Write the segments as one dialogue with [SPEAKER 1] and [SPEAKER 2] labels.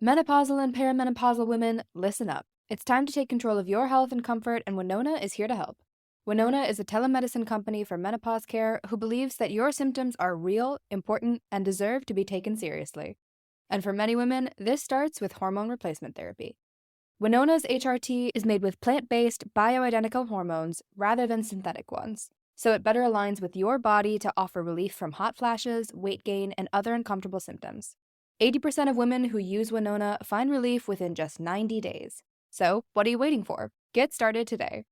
[SPEAKER 1] Menopausal and perimenopausal women, listen up. It's time to take control of your health and comfort, and Winona is here to help. Winona is a telemedicine company for menopause care who believes that your symptoms are real, important, and deserve to be taken seriously. And for many women, this starts with hormone replacement therapy. Winona's HRT is made with plant-based, bioidentical hormones rather than synthetic ones, so it better aligns with your body to offer relief from hot flashes, weight gain, and other uncomfortable symptoms. 80% of women who use Winona find relief within just 90 days. So, what are you waiting for? Get started today.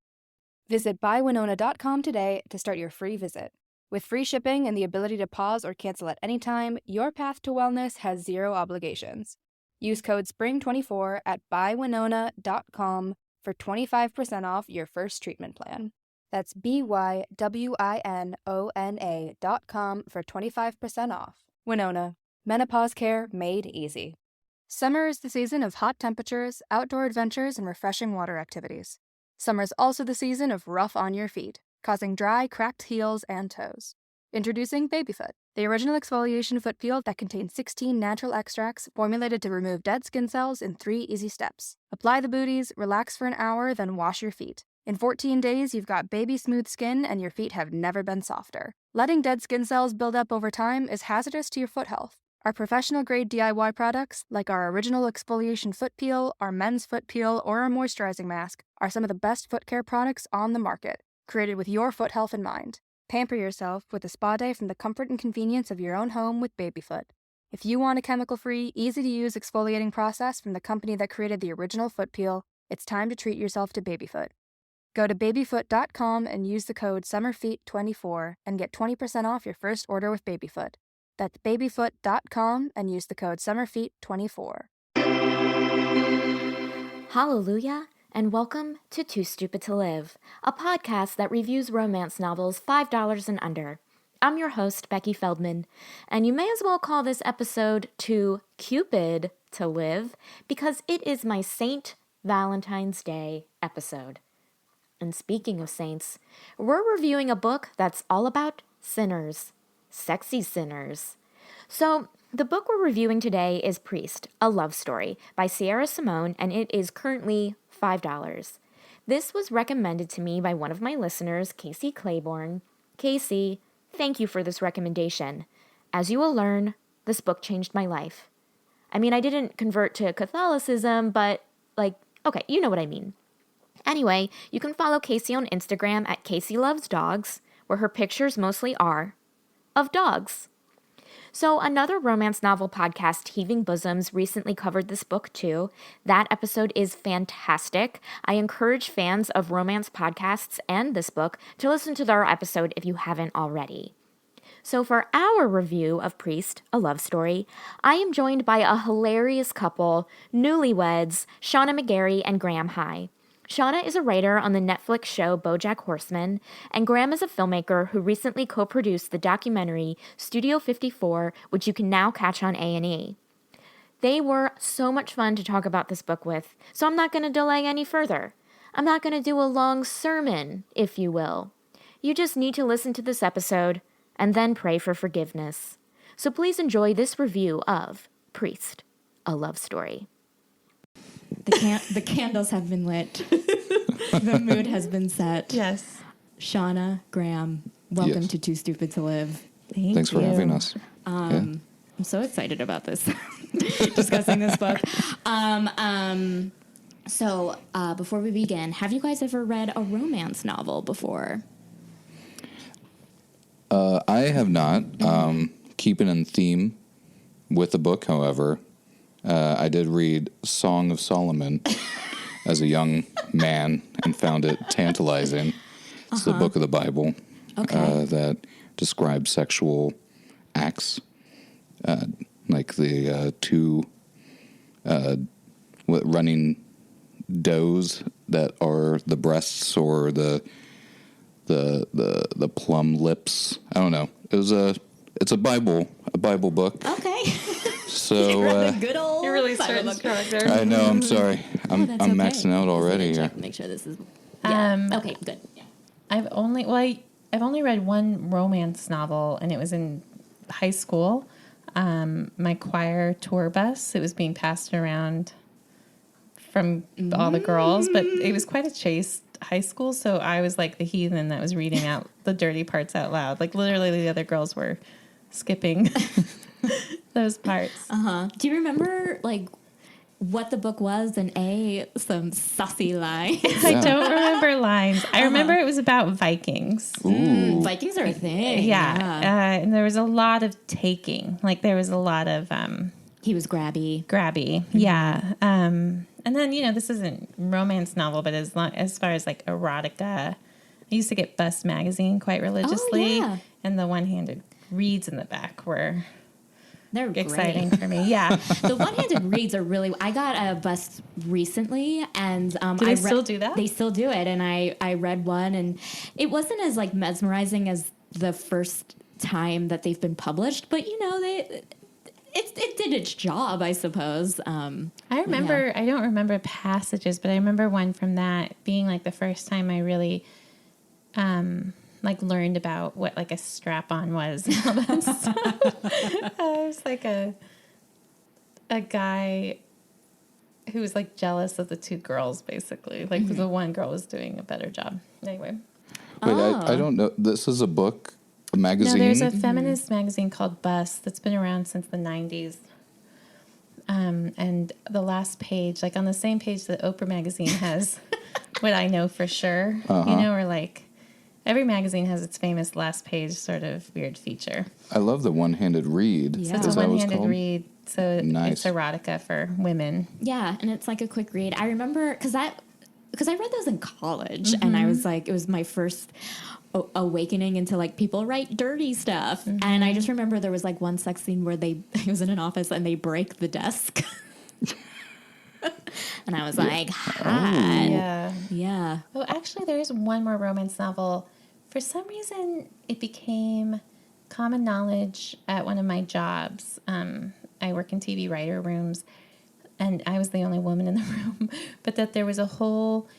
[SPEAKER 1] Visit buywinona.com today to start your free visit. With free shipping and the ability to pause or cancel at any time, your path to wellness has zero obligations. Use code SPRING24 at buywinona.com for 25% off your first treatment plan. That's BYWINONA.com for 25% off. Winona. Menopause care made easy. Summer is the season of hot temperatures, outdoor adventures, and refreshing water activities. Summer is also the season of rough on your feet, causing dry, cracked heels and toes. Introducing Babyfoot, the original exfoliation foot peel that contains 16 natural extracts formulated to remove dead skin cells in 3 easy steps. Apply the booties, relax for an hour, then wash your feet. In 14 days, you've got baby smooth skin and your feet have never been softer. Letting dead skin cells build up over time is hazardous to your foot health. Our professional-grade DIY products, like our original exfoliation foot peel, our men's foot peel, or our moisturizing mask, are some of the best foot care products on the market, created with your foot health in mind. Pamper yourself with a spa day from the comfort and convenience of your own home with Babyfoot. If you want a chemical-free, easy-to-use exfoliating process from the company that created the original foot peel, it's time to treat yourself to Babyfoot. Go to babyfoot.com and use the code SUMMERFEET24 and get 20% off your first order with Babyfoot. That's babyfoot.com and use the code SUMMERFEET24.
[SPEAKER 2] Hallelujah, and welcome to Too Stupid to Live, a podcast that reviews romance novels $5 and under. I'm your host, Becky Feldman, and you may as well call this episode Too Cupid to Live because it is my Saint Valentine's Day episode. And speaking of saints, we're reviewing a book that's all about sinners. Sexy sinners. So, the book we're reviewing today is Priest, a Love Story by Sierra Simone, and it is currently $5. This was recommended to me by one of my listeners, Casey Claiborne. Casey, thank you for this recommendation. As you will learn, this book changed my life. I mean, I didn't convert to Catholicism, but, okay, you know what I mean. Anyway, you can follow Casey on Instagram at Casey Loves Dogs, where her pictures mostly are of dogs. So another romance novel podcast, Heaving Bosoms, recently covered this book too. That episode is fantastic. I encourage fans of romance podcasts and this book to listen to their episode if you haven't already. So for our review of Priest, a Love Story, I am joined by a hilarious couple, newlyweds, Shauna McGarry and Graham High. Shauna is a writer on the Netflix show BoJack Horseman, and Graham is a filmmaker who recently co-produced the documentary Studio 54, which you can now catch on A&E. They were so much fun to talk about this book with, so I'm not going to delay any further. I'm not going to do a long sermon, if you will. You just need to listen to this episode and then pray for forgiveness. So please enjoy this review of Priest, a Love Story.
[SPEAKER 3] The candles have been lit. The mood has been set.
[SPEAKER 4] Yes.
[SPEAKER 3] Shauna, Graham, welcome to Too Stupid to Live.
[SPEAKER 4] Thanks
[SPEAKER 5] for having us.
[SPEAKER 3] I'm so excited about this, discussing this book. So before we begin, have you guys ever read a romance novel before?
[SPEAKER 5] I have not. Keeping in theme with the book, however, I did read Song of Solomon as a young man and found it tantalizing. It's the book of the Bible that describes sexual acts, like the two running does that are the breasts or the plum lips. I don't know. It's a Bible book.
[SPEAKER 3] Okay.
[SPEAKER 5] So
[SPEAKER 3] good old.
[SPEAKER 4] You're really
[SPEAKER 3] Bible
[SPEAKER 4] starting
[SPEAKER 3] book.
[SPEAKER 4] strong there.
[SPEAKER 5] I know. I'm sorry. I'm
[SPEAKER 3] that's okay.
[SPEAKER 5] maxing out already here.
[SPEAKER 3] Make sure this is. Okay. Good. Yeah.
[SPEAKER 4] I've only read one romance novel, and it was in high school. my choir tour bus. It was being passed around from all the girls, but it was quite a chaste high school, so I was like the heathen that was reading out the dirty parts out loud. Like literally the other girls were skipping those parts.
[SPEAKER 2] Do you remember like what the book was and some sussy lines?
[SPEAKER 4] I don't remember lines. I remember it was about Vikings.
[SPEAKER 2] Vikings are a thing.
[SPEAKER 4] Yeah. And there was a lot of taking. Like there was a lot of
[SPEAKER 2] He was grabby.
[SPEAKER 4] Yeah. And then, this isn't romance novel, but as far as like erotica, I used to get Bust magazine quite religiously.
[SPEAKER 2] yeah.
[SPEAKER 4] And the one-handed reads in the back were
[SPEAKER 2] They're
[SPEAKER 4] exciting
[SPEAKER 2] great.
[SPEAKER 4] for me. Yeah.
[SPEAKER 2] The one-handed reads are really. I got a Bust recently, and
[SPEAKER 4] Do they still do that?
[SPEAKER 2] They still do it, and I read one, and it wasn't as like mesmerizing as the first time that they've been published, but it did its job, I suppose.
[SPEAKER 4] I remember. I don't remember passages, but I remember one from that being like the first time I really, like learned about what like a strap-on was. And all that stuff. I was like a guy who was like jealous of the two girls, basically. Like the one girl was doing a better job. Anyway.
[SPEAKER 5] Wait, I don't know. This is a book, a magazine?
[SPEAKER 4] No, there's a feminist magazine called Bust that's been around since the 90s. And the last page, like on the same page that Oprah magazine has what I know for sure, or like every magazine has its famous last page sort of weird feature.
[SPEAKER 5] I love the one-handed read.
[SPEAKER 2] Yeah.
[SPEAKER 4] So it's
[SPEAKER 5] Is
[SPEAKER 4] a
[SPEAKER 5] that what it's
[SPEAKER 4] one-handed
[SPEAKER 5] called?
[SPEAKER 4] read, so
[SPEAKER 5] Nice.
[SPEAKER 4] it's erotica for women.
[SPEAKER 2] Yeah, and it's like a quick read. I remember because I read those in college, and I was like, it was my first awakening into like people write dirty stuff, and I just remember there was like one sex scene where it was in an office and they break the desk, and I was like, hot. Yeah.
[SPEAKER 4] Oh, actually, there is one more romance novel. For some reason, it became common knowledge at one of my jobs. I work in TV writer rooms, and I was the only woman in the room, but that there was a whole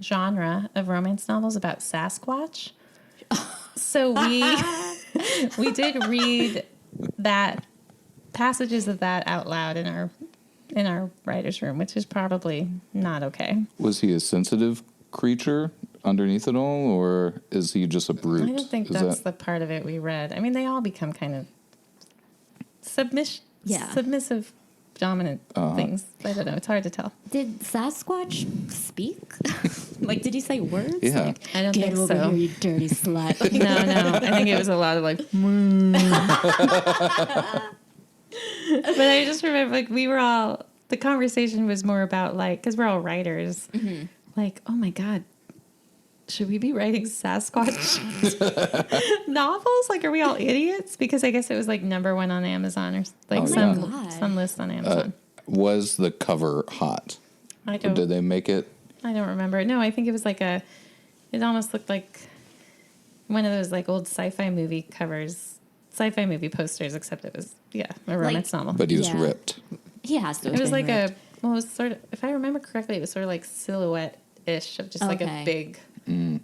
[SPEAKER 4] genre of romance novels about Sasquatch. So we did read passages of that out loud in our writer's room, which is probably not okay.
[SPEAKER 5] Was he a sensitive creature underneath it all, or is he just a brute?
[SPEAKER 4] I don't think
[SPEAKER 5] Is
[SPEAKER 4] that's
[SPEAKER 5] that-
[SPEAKER 4] the part of it we read. I mean, they all become kind of submissive, dominant things. I don't know. It's hard to tell.
[SPEAKER 2] Did Sasquatch speak? Like, did he say words?
[SPEAKER 5] Yeah.
[SPEAKER 2] Like,
[SPEAKER 4] I don't
[SPEAKER 2] get
[SPEAKER 4] think
[SPEAKER 2] over
[SPEAKER 4] so.
[SPEAKER 2] here, you dirty slut. Like,
[SPEAKER 4] No. I think it was a lot of like. But I just remember, like, the conversation was more about, like, because we're all writers, like, oh my God, should we be writing Sasquatch novels? Like, are we all idiots? Because I guess it was, like, #1 on Amazon or, like,
[SPEAKER 5] Oh,
[SPEAKER 4] some list on Amazon.
[SPEAKER 5] Was the cover hot?
[SPEAKER 4] I
[SPEAKER 5] Or
[SPEAKER 4] don't
[SPEAKER 5] did they make it?
[SPEAKER 4] I don't remember. No, I think it was like it almost looked like one of those, like, old sci-fi movie covers, sci-fi movie posters, except it was, a romance novel.
[SPEAKER 5] But he was
[SPEAKER 2] Yeah.
[SPEAKER 5] ripped.
[SPEAKER 2] he has to.
[SPEAKER 4] It was like it was sort of, if I remember correctly, it was sort of like silhouette-ish of just like a
[SPEAKER 2] Okay.
[SPEAKER 4] big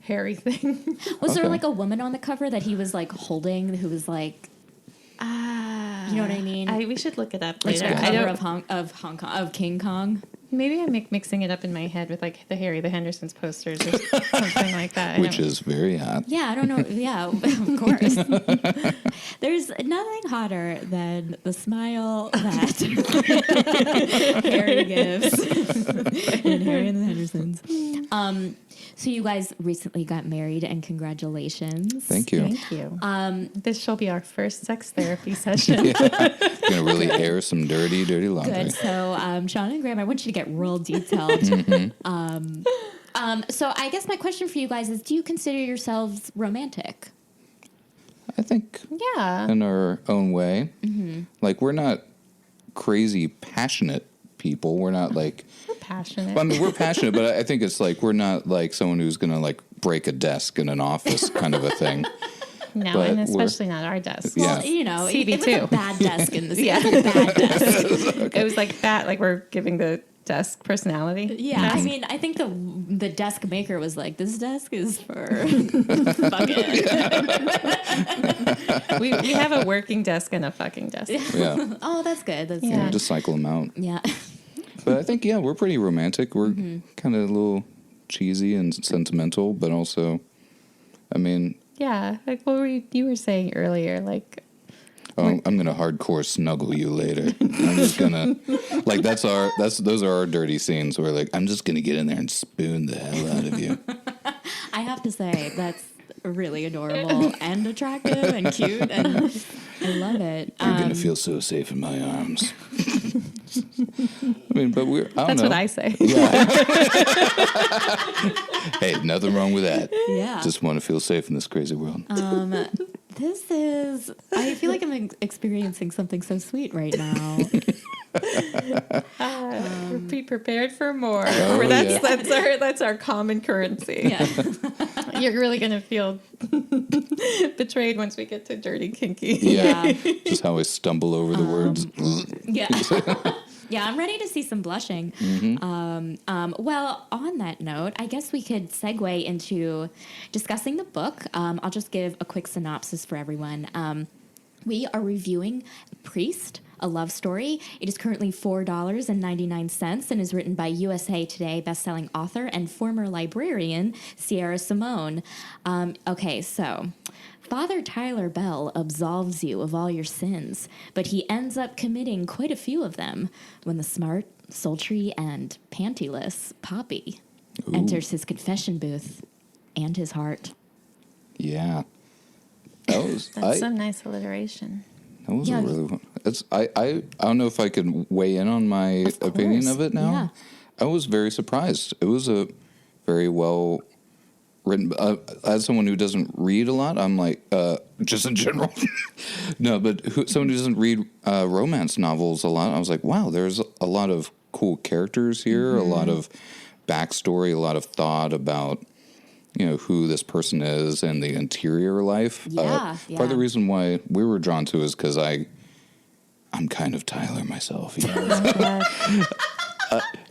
[SPEAKER 4] hairy thing.
[SPEAKER 2] Was there
[SPEAKER 5] Okay.
[SPEAKER 2] like a woman on the cover that he was like holding, who was like, you know what I mean?
[SPEAKER 4] We should look it up
[SPEAKER 2] Like
[SPEAKER 4] later.
[SPEAKER 2] the
[SPEAKER 4] I
[SPEAKER 2] cover
[SPEAKER 4] don't.
[SPEAKER 2] of Hong Kong, of King Kong.
[SPEAKER 4] Maybe I'm mixing it up in my head with like the Harry the Hendersons posters or something like that.
[SPEAKER 5] Which is very hot.
[SPEAKER 2] Yeah, I don't know. Yeah, of course. There's nothing hotter than the smile that Harry gives in Harry and the Hendersons. So you guys recently got married, and congratulations.
[SPEAKER 5] Thank you.
[SPEAKER 4] Thank you. This shall be our first sex therapy session.
[SPEAKER 5] Gonna really air some dirty laundry.
[SPEAKER 2] Good. So, Shauna and Graham, I want you to get real detailed. So I guess my question for you guys is, do you consider yourselves romantic?
[SPEAKER 5] I think
[SPEAKER 4] Yeah.
[SPEAKER 5] in our own way. Like, we're not crazy passionate people. We're not like,
[SPEAKER 4] We're passionate.
[SPEAKER 5] well, I mean, we're passionate, but I think it's like we're not like someone who's gonna like break a desk in an office kind of a thing.
[SPEAKER 4] No,
[SPEAKER 5] But
[SPEAKER 4] and
[SPEAKER 5] we're-
[SPEAKER 4] especially not our desk.
[SPEAKER 5] Yeah.
[SPEAKER 2] Well, you know, it
[SPEAKER 4] CB2.
[SPEAKER 2] was a bad desk in this.
[SPEAKER 4] Yeah.
[SPEAKER 2] It was a bad desk.
[SPEAKER 4] It was like that, like we're giving the desk personality.
[SPEAKER 2] Yeah, I mean, I think the desk maker was like, this desk is for fucking.
[SPEAKER 4] We have a working desk and a fucking desk.
[SPEAKER 5] Yeah.
[SPEAKER 2] Oh, that's good. That's
[SPEAKER 4] Yeah.
[SPEAKER 2] good.
[SPEAKER 5] Just cycle them out.
[SPEAKER 2] Yeah.
[SPEAKER 5] But I think, yeah, we're pretty romantic. We're kind of a little cheesy and sentimental, but also, I mean,
[SPEAKER 4] Yeah, like what you were saying earlier, like
[SPEAKER 5] I'm gonna hardcore snuggle you later. I'm just gonna, like, those are our dirty scenes where, like, I'm just gonna get in there and spoon the hell out of you.
[SPEAKER 2] I have to say, that's really adorable and attractive and cute, and I love it.
[SPEAKER 5] You're gonna feel so safe in my arms. I mean, but I don't
[SPEAKER 4] that's
[SPEAKER 5] know.
[SPEAKER 4] what I say.
[SPEAKER 5] Yeah. Hey, nothing wrong with that.
[SPEAKER 2] Yeah.
[SPEAKER 5] Just want to feel safe in this crazy world.
[SPEAKER 2] I feel like I'm experiencing something so sweet right now.
[SPEAKER 4] Be prepared for more.
[SPEAKER 5] Oh,
[SPEAKER 4] That's our common currency.
[SPEAKER 2] Yeah.
[SPEAKER 4] You're really gonna feel betrayed once we get to dirty kinky.
[SPEAKER 5] Yeah. Just how I stumble over the words.
[SPEAKER 2] Yeah. Yeah, I'm ready to see some blushing. Well, on that note, I guess we could segue into discussing the book. I'll just give a quick synopsis for everyone. We are reviewing Priest, a love story. It is currently $4.99 and is written by USA Today bestselling author and former librarian Sierra Simone. Okay, so Father Tyler Bell absolves you of all your sins, but he ends up committing quite a few of them when the smart, sultry, and pantyless Poppy enters his confession booth and his heart.
[SPEAKER 5] Yeah. That's
[SPEAKER 4] some nice alliteration.
[SPEAKER 5] That was
[SPEAKER 2] Yeah.
[SPEAKER 5] a really. I don't know if I could weigh in on my opinion
[SPEAKER 2] course,
[SPEAKER 5] of it now.
[SPEAKER 2] yeah.
[SPEAKER 5] I was very surprised. It was a very well written. As someone who doesn't read a lot, I'm like, just in general. No, but someone who doesn't read romance novels a lot, I was like, wow, there's a lot of cool characters here, a lot of backstory, a lot of thought about, you know, who this person is and the interior life.
[SPEAKER 2] Yeah,
[SPEAKER 5] Part of the reason why we were drawn to is because I'm kind of Tyler myself. You know?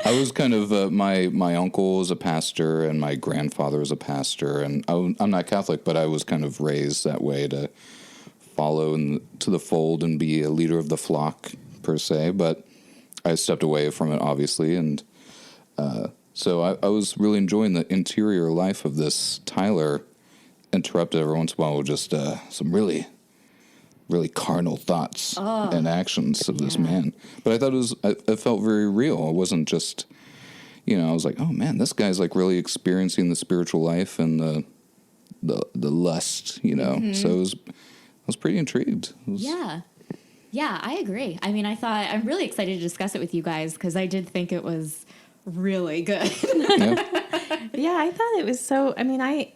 [SPEAKER 5] I was kind of my uncle is a pastor and my grandfather is a pastor, and I'm not Catholic, but I was kind of raised that way to follow to the fold and be a leader of the flock per se. But I stepped away from it, obviously, and so I was really enjoying the interior life of this Tyler, interrupted every once in a while with just some really, really carnal thoughts and actions of this man. But I thought it felt very real. It wasn't just, you know, I was like, oh man, this guy's like really experiencing the spiritual life and the lust, you know. So I was pretty intrigued.
[SPEAKER 2] Yeah, I agree. I mean, I'm really excited to discuss it with you guys because I did think it was really good.
[SPEAKER 4] Yeah, I thought it was so. I mean, I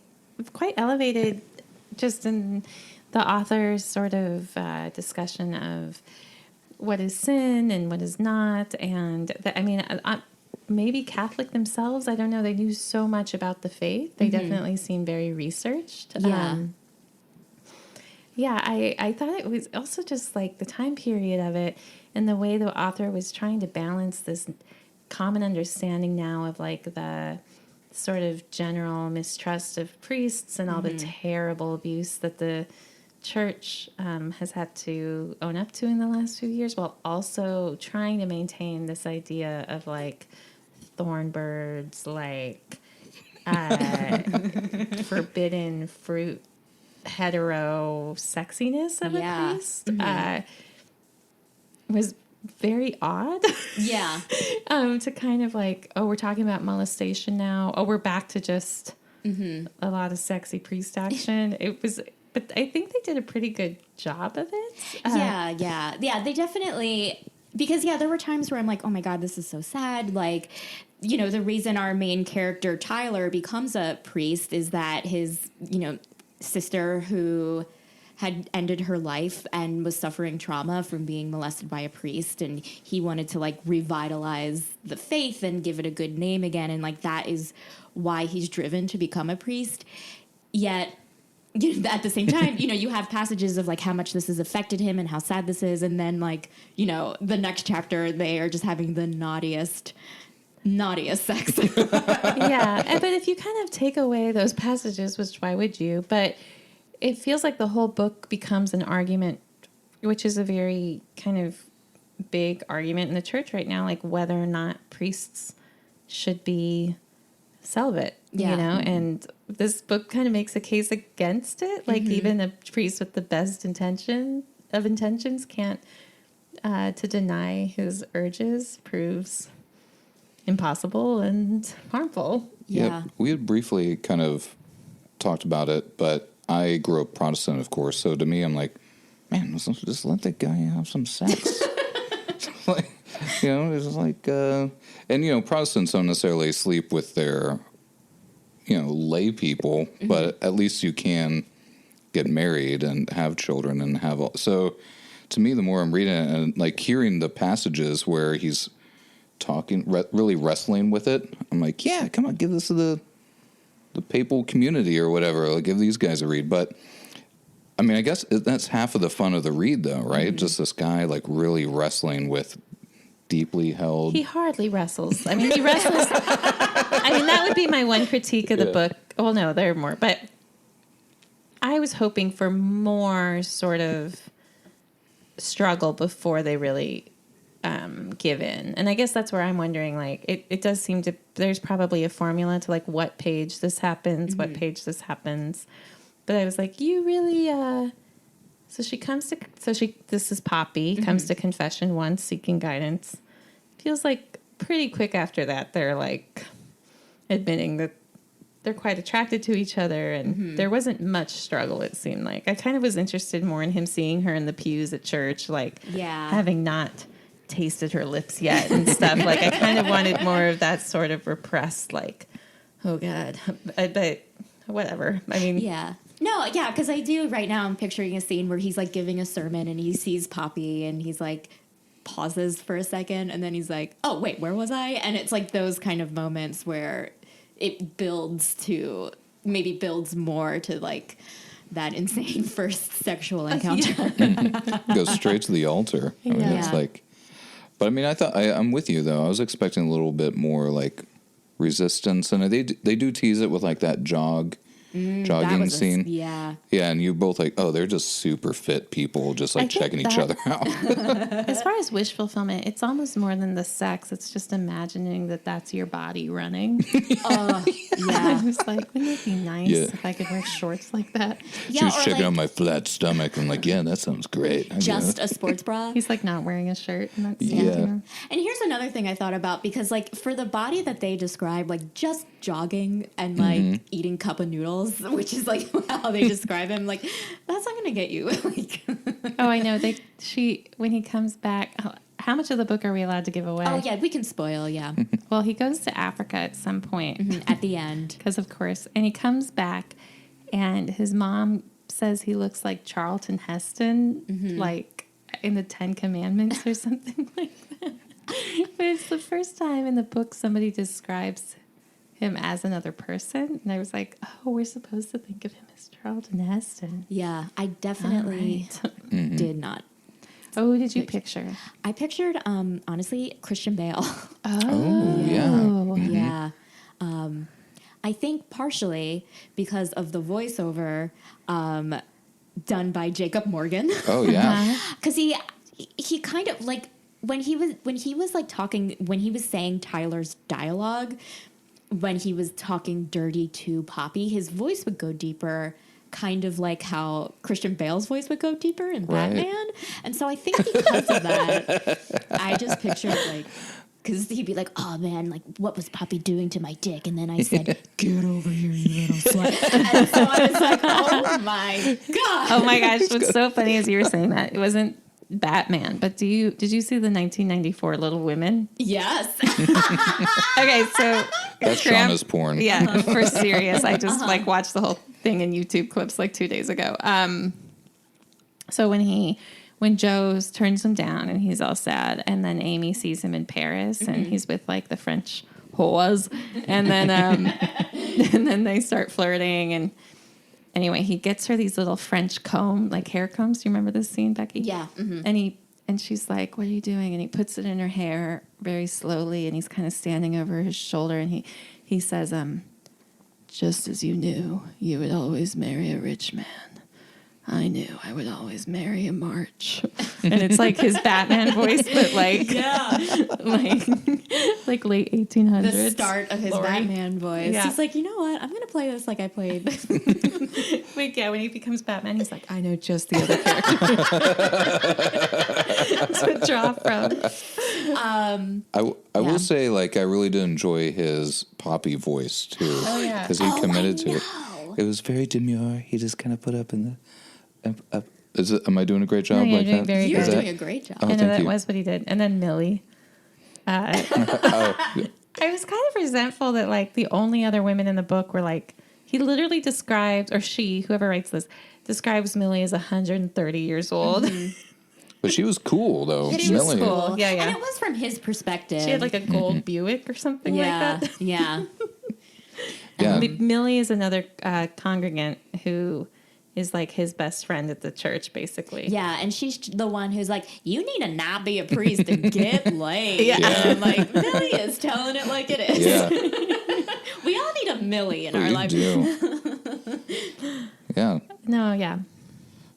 [SPEAKER 4] quite elevated just in the author's sort of discussion of what is sin and what is not, and maybe Catholic themselves. I don't know. They knew so much about the faith. They definitely seem very researched.
[SPEAKER 2] Yeah.
[SPEAKER 4] I thought it was also just like the time period of it and the way the author was trying to balance this common understanding now of like the sort of general mistrust of priests and all the terrible abuse that the church has had to own up to in the last few years, while also trying to maintain this idea of like thorn birds, like forbidden fruit, hetero sexiness of a priest was very odd.
[SPEAKER 2] Yeah.
[SPEAKER 4] To kind of like, oh, we're talking about molestation now. Oh, we're back to just a lot of sexy priest action. It was, but I think they did a pretty good job of it.
[SPEAKER 2] Yeah. They definitely, because there were times where I'm like, oh my God, this is so sad. Like, you know, the reason our main character Tyler becomes a priest is that his, you know, sister who had ended her life and was suffering trauma from being molested by a priest, and he wanted to like revitalize the faith and give it a good name again, and like that is why he's driven to become a priest. Yet
[SPEAKER 3] at the same time, you have passages of like how much this has affected him and how sad this is. And then like, the next chapter, they are just having the naughtiest sex.
[SPEAKER 4] Yeah. But if you kind of take away those passages, which why would you? But it feels like the whole book becomes an argument, which is a very kind of big argument in the church right now, like whether or not priests should be celibate, and this book kind of makes a case against it. Like even a priest with the best intentions can't, to deny his urges proves impossible and harmful.
[SPEAKER 5] Yeah. We had briefly kind of talked about it, but I grew up Protestant, of course. So to me, I'm like, man, just let that guy have some sex. Like, it's like, and Protestants don't necessarily sleep with their, lay people, but at least you can get married and have children and have all. So to me, the more I'm reading it and like hearing the passages where he's talking, really wrestling with it, I'm like, yeah, come on, give this to the papal community or whatever. Like, give these guys a read. But I mean, I guess that's half of the fun of the read, though, right? Just this guy like really wrestling with deeply held.
[SPEAKER 4] He hardly wrestles. I mean, he wrestles. I mean, that would be my one critique of the book. Well, no, there are more, but I was hoping for more sort of struggle before they really give in. And I guess that's where I'm wondering, like, it does seem to, there's probably a formula to like what page this happens, what page this happens. But I was like, you really, this is Poppy, comes to confession once, seeking guidance. Feels like pretty quick after that, they're like admitting that they're quite attracted to each other. And there wasn't much struggle, it seemed like. I kind of was interested more in him seeing her in the pews at church, like having not tasted her lips yet and stuff. Like, I kind of wanted more of that sort of repressed, like, oh God, but whatever. I mean,
[SPEAKER 3] No, yeah, because I do right now. I'm picturing a scene where he's like giving a sermon and he sees Poppy and he's like pauses for a second and then he's like, "Oh wait, where was I?" And it's like those kind of moments where it builds more to like that insane first sexual encounter.
[SPEAKER 5] Goes straight to the altar. I mean, it's like, but I mean, I'm with you though. I was expecting a little bit more like resistance, and they do tease it with like that jogging scene. Yeah, and you both like, oh, they're just super fit people, just like checking each other out.
[SPEAKER 4] As far as wish fulfillment, it's almost more than the sex. It's just imagining that that's your body running. I was like, wouldn't it be nice if I could wear shorts like that?
[SPEAKER 5] She was checking out my flat stomach. I'm like, yeah, that sounds great.
[SPEAKER 3] Just a sports bra.
[SPEAKER 4] He's like not wearing a shirt. And that's
[SPEAKER 3] And here's another thing I thought about, because like for the body that they describe, like just jogging and like eating cup of noodles, which is like how they describe him, like that's not gonna get you. Like,
[SPEAKER 4] oh, I know. When he comes back, how much of the book are we allowed to give away?
[SPEAKER 3] Oh yeah, we can spoil. Yeah.
[SPEAKER 4] Well, he goes to Africa at some point
[SPEAKER 3] at the end,
[SPEAKER 4] because of course, and he comes back, and his mom says he looks like Charlton Heston, like in the 10 Commandments or something like that. But it's the first time in the book somebody describes him as another person, and I was like, oh, we're supposed to think of him as Charlton Heston.
[SPEAKER 3] Yeah, I definitely did not.
[SPEAKER 4] Oh, who did you picture?
[SPEAKER 3] I pictured, honestly, Christian Bale.
[SPEAKER 5] Yeah.
[SPEAKER 3] I think partially because of the voiceover done by Jacob Morgan.
[SPEAKER 5] Oh yeah,
[SPEAKER 3] because he kind of like when he was like talking, when he was saying Tyler's dialogue, when he was talking dirty to Poppy, his voice would go deeper, kind of like how Christian Bale's voice would go deeper in Batman. And so I think because of that, I just pictured like, because he'd be like, oh man, like what was Poppy doing to my dick? And then I said, get over here, you little slut. And so I was like, oh my God.
[SPEAKER 4] Oh my gosh, what's so funny is you were saying that. It wasn't Batman, but did you see the 1994 Little Women?
[SPEAKER 3] Yes.
[SPEAKER 4] Okay, so
[SPEAKER 5] that's Shauna's porn.
[SPEAKER 4] Yeah, for serious. I just like watched the whole thing in YouTube clips like 2 days ago. So when Joe turns him down and he's all sad, and then Amy sees him in Paris and he's with like the French whores, and then and then they start flirting, anyway, he gets her these little French comb, like hair combs. Do you remember this scene, Becky?
[SPEAKER 3] Yeah. Mm-hmm.
[SPEAKER 4] And she's like, "What are you doing?" And he puts it in her hair very slowly, and he's kind of standing over his shoulder, and he says, "Just as you knew you would always marry a rich man, I knew I would always marry a march." And it's like his Batman voice, but like, like late 1800s.
[SPEAKER 3] The start of his Batman voice.
[SPEAKER 4] Yeah.
[SPEAKER 3] He's like, you know what? I'm going to play this like I played.
[SPEAKER 4] Like, yeah, when he becomes Batman, he's like, I know just the other character to draw from.
[SPEAKER 5] I will say, like, I really did enjoy his Poppy voice, too.
[SPEAKER 4] Oh, yeah.
[SPEAKER 5] Because he committed to it. It was very demure. He just kind of put up in the... am I doing a great job
[SPEAKER 4] you're
[SPEAKER 5] like
[SPEAKER 4] doing
[SPEAKER 5] that?
[SPEAKER 4] very
[SPEAKER 3] You're
[SPEAKER 4] good.
[SPEAKER 3] doing a great job.
[SPEAKER 5] Oh,
[SPEAKER 4] I know
[SPEAKER 5] thank
[SPEAKER 4] that
[SPEAKER 5] you.
[SPEAKER 4] was what he did. And then Millie. I was kind of resentful that, like, the only other women in the book were, like, he literally describes, or she, whoever writes this, describes Millie as 130 years old.
[SPEAKER 3] Mm-hmm.
[SPEAKER 5] But she was cool, though.
[SPEAKER 3] She was
[SPEAKER 5] Millie.
[SPEAKER 3] cool.
[SPEAKER 4] Yeah, yeah.
[SPEAKER 3] And it was from his perspective.
[SPEAKER 4] She had, like, a gold Buick or something like that.
[SPEAKER 3] Yeah.
[SPEAKER 5] Yeah.
[SPEAKER 4] Millie is another congregant who is like his best friend at the church, basically.
[SPEAKER 3] Yeah, and she's the one who's like, you need to not be a priest and get laid.
[SPEAKER 4] Yeah.
[SPEAKER 3] And like, Millie is telling it like it is.
[SPEAKER 5] Yeah.
[SPEAKER 3] We all need a Millie in our
[SPEAKER 5] We
[SPEAKER 3] life.
[SPEAKER 5] do. Yeah.
[SPEAKER 4] No, yeah.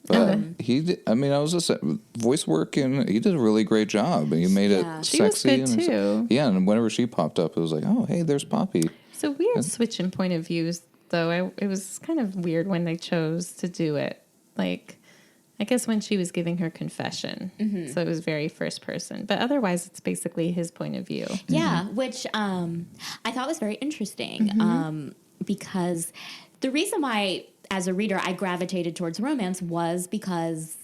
[SPEAKER 5] But he did, I mean, I was just voice work, and he did a really great job. He made it
[SPEAKER 3] Yeah.
[SPEAKER 4] She was
[SPEAKER 5] sexy.
[SPEAKER 4] good,
[SPEAKER 5] and
[SPEAKER 4] too.
[SPEAKER 5] Yeah, and whenever she popped up, it was like, oh, hey, there's Poppy.
[SPEAKER 4] It's a weird switch in point of views, though. It was kind of weird when they chose to do it. Like, I guess when she was giving her confession.
[SPEAKER 3] Mm-hmm.
[SPEAKER 4] So it was very first person. But otherwise, it's basically his point of view.
[SPEAKER 3] Yeah, which I thought was very interesting because the reason why, as a reader, I gravitated towards romance was because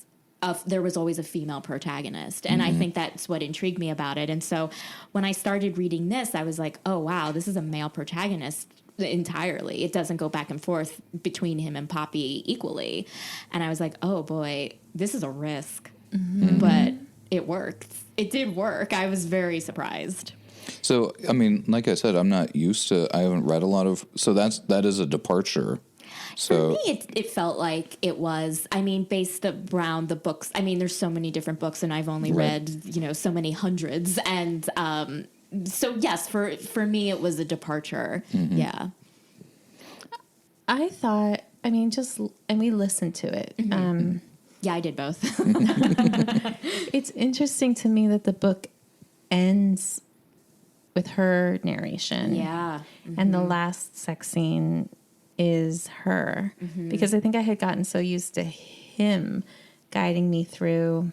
[SPEAKER 3] there was always a female protagonist. And I think that's what intrigued me about it. And so when I started reading this, I was like, oh, wow, this is a male protagonist entirely. It doesn't go back and forth between him and Poppy equally. And I was like, oh, boy, this is a risk. But it worked. It did work. I was very surprised.
[SPEAKER 5] So, I mean, like I said, I'm not used to, I haven't read a lot of, so that is a departure. So
[SPEAKER 3] For me, it felt like it was, I mean, based around the books. I mean, there's so many different books, and I've only read, so many hundreds. And so, yes, for me, it was a departure. Yeah.
[SPEAKER 4] I thought, I mean, and we listened to it.
[SPEAKER 3] Yeah, I did both.
[SPEAKER 4] It's interesting to me that the book ends with her narration.
[SPEAKER 3] Yeah.
[SPEAKER 4] And the last sex scene is her. Because I think I had gotten so used to him guiding me through.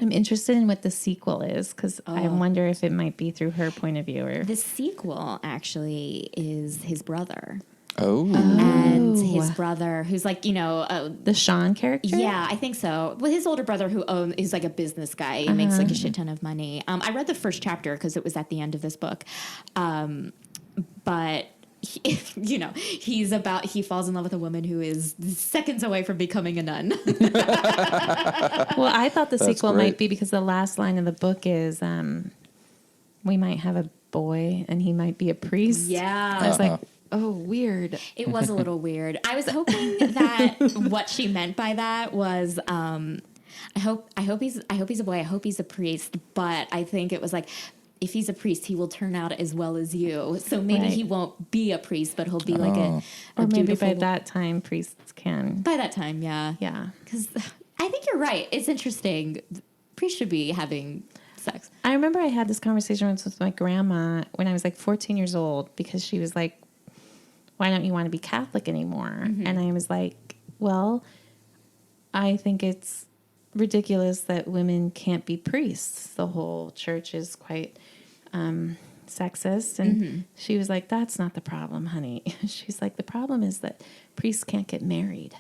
[SPEAKER 4] I'm interested in what the sequel is, because I wonder if it might be through her point of view. Or
[SPEAKER 3] The sequel actually is his brother.
[SPEAKER 5] Oh.
[SPEAKER 3] And his brother, who's like,
[SPEAKER 4] the Sean character?
[SPEAKER 3] yeah, I think so. Well, his older brother who is like a business guy. He makes like a shit ton of money. I read the first chapter because it was at the end of this book. But he, he falls in love with a woman who is seconds away from becoming a nun.
[SPEAKER 4] Well, I thought the sequel
[SPEAKER 5] great.
[SPEAKER 4] might be because the last line of the book is, we might have a boy and he might be a priest.
[SPEAKER 3] Yeah.
[SPEAKER 4] I was like, oh, weird.
[SPEAKER 3] It was a little weird. I was hoping that what she meant by that was, I hope he's a boy. I hope he's a priest. But I think it was like, if he's a priest, he will turn out as well as you. So maybe he won't be a priest, but he'll be like a
[SPEAKER 4] Or maybe
[SPEAKER 3] dutiful.
[SPEAKER 4] by that time, priests can.
[SPEAKER 3] By that time, yeah.
[SPEAKER 4] Yeah.
[SPEAKER 3] Because I think you're right. It's interesting. Priests should be having sex.
[SPEAKER 4] I remember I had this conversation once with my grandma when I was like 14 years old, because she was like, why don't you want to be Catholic anymore? And I was like, well, I think it's ridiculous that women can't be priests. The whole church is quite sexist. And she was like, that's not the problem, honey. She's like, the problem is that priests can't get married.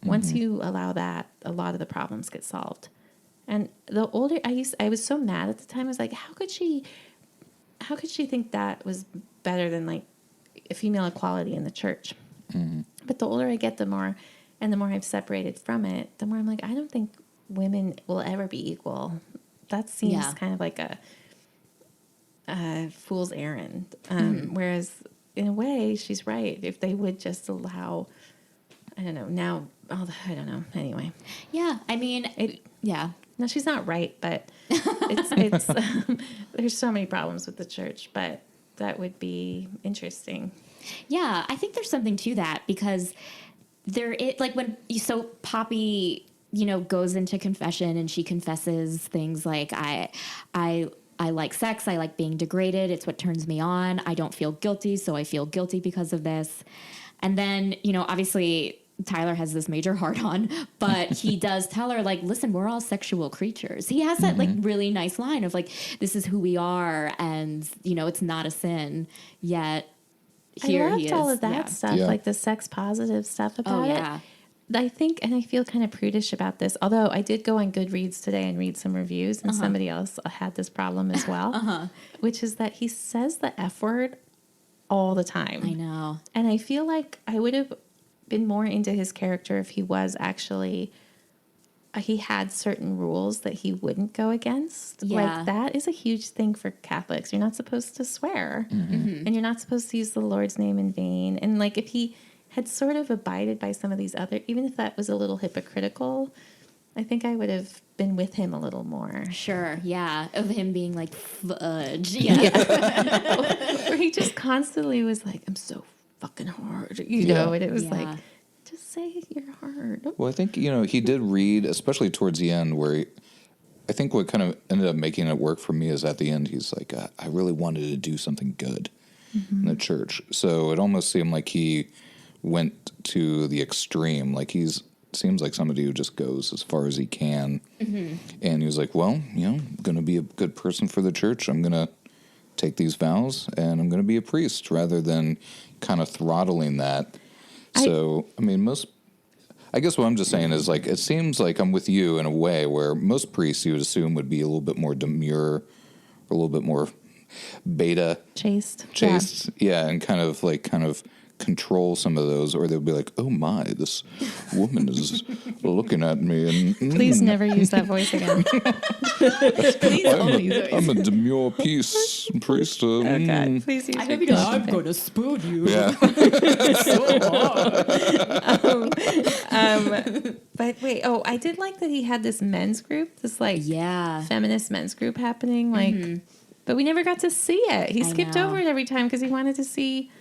[SPEAKER 4] Once you allow that, a lot of the problems get solved. And the older I was so mad at the time. I was like, how could she think that was better than like female equality in the church? But the older I get, the more I've separated from it, the more I'm like, I don't think women will ever be equal. That seems kind of like a fool's errand. Whereas in a way, she's right. If they would just allow, I don't know. Now, I don't know. Anyway.
[SPEAKER 3] Yeah. I mean, yeah.
[SPEAKER 4] No, she's not right, but it's there's so many problems with the church, but that would be interesting.
[SPEAKER 3] Yeah, I think there's something to that because so Poppy, goes into confession and she confesses things like I like sex, I like being degraded, it's what turns me on. I don't feel guilty, so I feel guilty because of this. And then, obviously Tyler has this major hard-on, but he does tell her, like, listen, we're all sexual creatures. He has that, like, really nice line of, like, this is who we are, and, it's not a sin, yet here he is.
[SPEAKER 4] I loved all of that stuff, like the sex positive stuff about it. I think, and I feel kind of prudish about this, although I did go on Goodreads today and read some reviews, and somebody else had this problem as well, which is that he says the F word all the time.
[SPEAKER 3] I know.
[SPEAKER 4] And I feel like I would have been more into his character if he was actually he had certain rules that he wouldn't go against. Like that is a huge thing for Catholics. You're not supposed to swear, and you're not supposed to use the Lord's name in vain. And like if he had sort of abided by some of these other, even if that was a little hypocritical, I think I would have been with him a little more.
[SPEAKER 3] Sure, yeah, of him being like fudge,
[SPEAKER 4] Where he just constantly was like, "I'm so fucking hard," know, and it was like, just say you're hard.
[SPEAKER 5] Well, I think, he did read, especially towards the end, where I think what kind of ended up making it work for me is at the end, he's like, I really wanted to do something good in the church. So it almost seemed like he went to the extreme. Like seems like somebody who just goes as far as he can. And he was like, well, I'm going to be a good person for the church. I'm going to take these vows and I'm going to be a priest rather than kind of throttling that. So, I guess what I'm just saying is, like, it seems like I'm with you in a way where most priests you would assume would be a little bit more demure, or a little bit more beta.
[SPEAKER 4] Chaste.
[SPEAKER 5] Yeah, and kind of control some of those, or they'll be like, oh my, this woman is looking at me. And
[SPEAKER 4] please never use that voice again.
[SPEAKER 5] I'm a demure priest.
[SPEAKER 4] Okay, please use it.
[SPEAKER 3] I'm going to spoon you.
[SPEAKER 5] Yeah.
[SPEAKER 3] So hard.
[SPEAKER 4] But wait, I did like that he had this men's group, this feminist men's group happening, like, but we never got to see it. He skipped over it every time because he wanted to see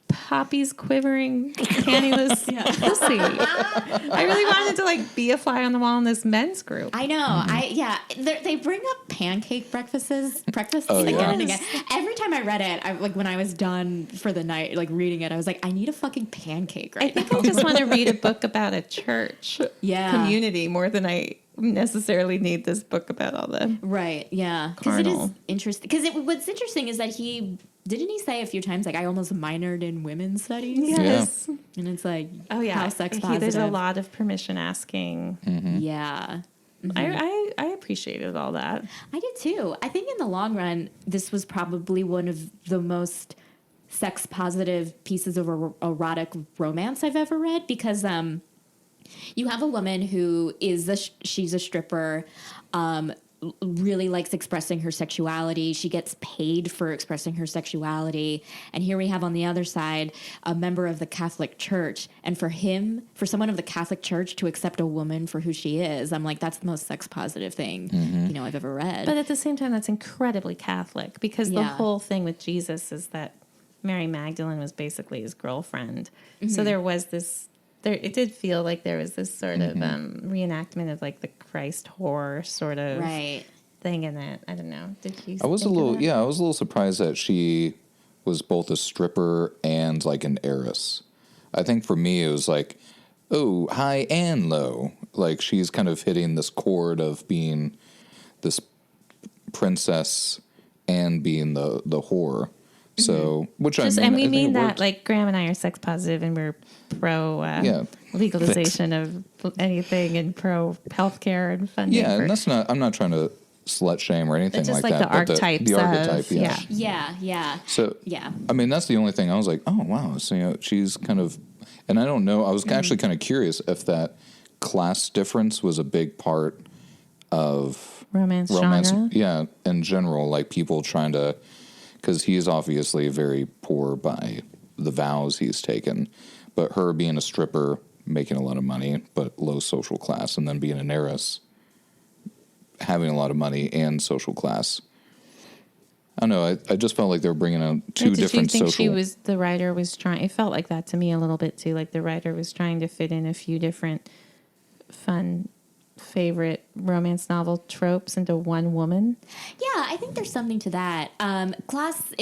[SPEAKER 4] Poppy's quivering, pantyless pussy. I really wanted to be a fly on the wall in this men's group.
[SPEAKER 3] I know. They bring up pancake breakfasts again and again. Every time I read it, when I was done for the night, reading it, I was like, I need a fucking pancake right now.
[SPEAKER 4] I think I just want to read a book about a church community more than I necessarily need this book about all the
[SPEAKER 3] because it is interesting. Because what's interesting is that didn't he say a few times, I almost minored in women's studies?
[SPEAKER 4] Yes.
[SPEAKER 5] Yeah.
[SPEAKER 3] And it's like, how sex positive.
[SPEAKER 4] There's a lot of permission asking.
[SPEAKER 3] Yeah.
[SPEAKER 4] I appreciated all that.
[SPEAKER 3] I did too. I think in the long run, this was probably one of the most sex positive pieces of erotic romance I've ever read, because you have a woman who she's a stripper, really likes expressing her sexuality. She gets paid for expressing her sexuality. And here we have on the other side a member of the Catholic Church. And for someone of the Catholic Church to accept a woman for who she is, I'm like, that's the most sex positive thing I've ever read.
[SPEAKER 4] But at the same time, that's incredibly Catholic, because the whole thing with Jesus is that Mary Magdalene was basically his girlfriend. So there was this. It did feel like there was this sort of reenactment of the Christ horror sort of thing in it. I don't know. Did you?
[SPEAKER 5] I was a little surprised that she was both a stripper and an heiress. I think for me it was high and low. She's kind of hitting this chord of being this princess and being the whore. So, which
[SPEAKER 4] and we mean that Graham and I are sex positive and we're pro legalization of anything and pro healthcare and funding.
[SPEAKER 5] Yeah, and that's not. I'm not trying to slut shame or anything
[SPEAKER 4] just
[SPEAKER 5] like that.
[SPEAKER 4] The archetypes.
[SPEAKER 5] The archetype,
[SPEAKER 3] yeah.
[SPEAKER 5] So that's the only thing I was like, oh wow. So she's kind of, and I don't know. I was actually kind of curious if that class difference was a big part of
[SPEAKER 4] romance genre.
[SPEAKER 5] Yeah, in general, people trying to. Because he's obviously very poor by the vows he's taken. But her being a stripper, making a lot of money, but low social class, and then being an heiress, having a lot of money and social class. I don't know. I just felt like they were bringing out two different social.
[SPEAKER 4] Did you think the writer was trying? It felt like that to me a little bit too. Like the writer was trying to fit in a few different fun, favorite romance novel tropes into one woman.
[SPEAKER 3] Yeah, I think there's something to that. Class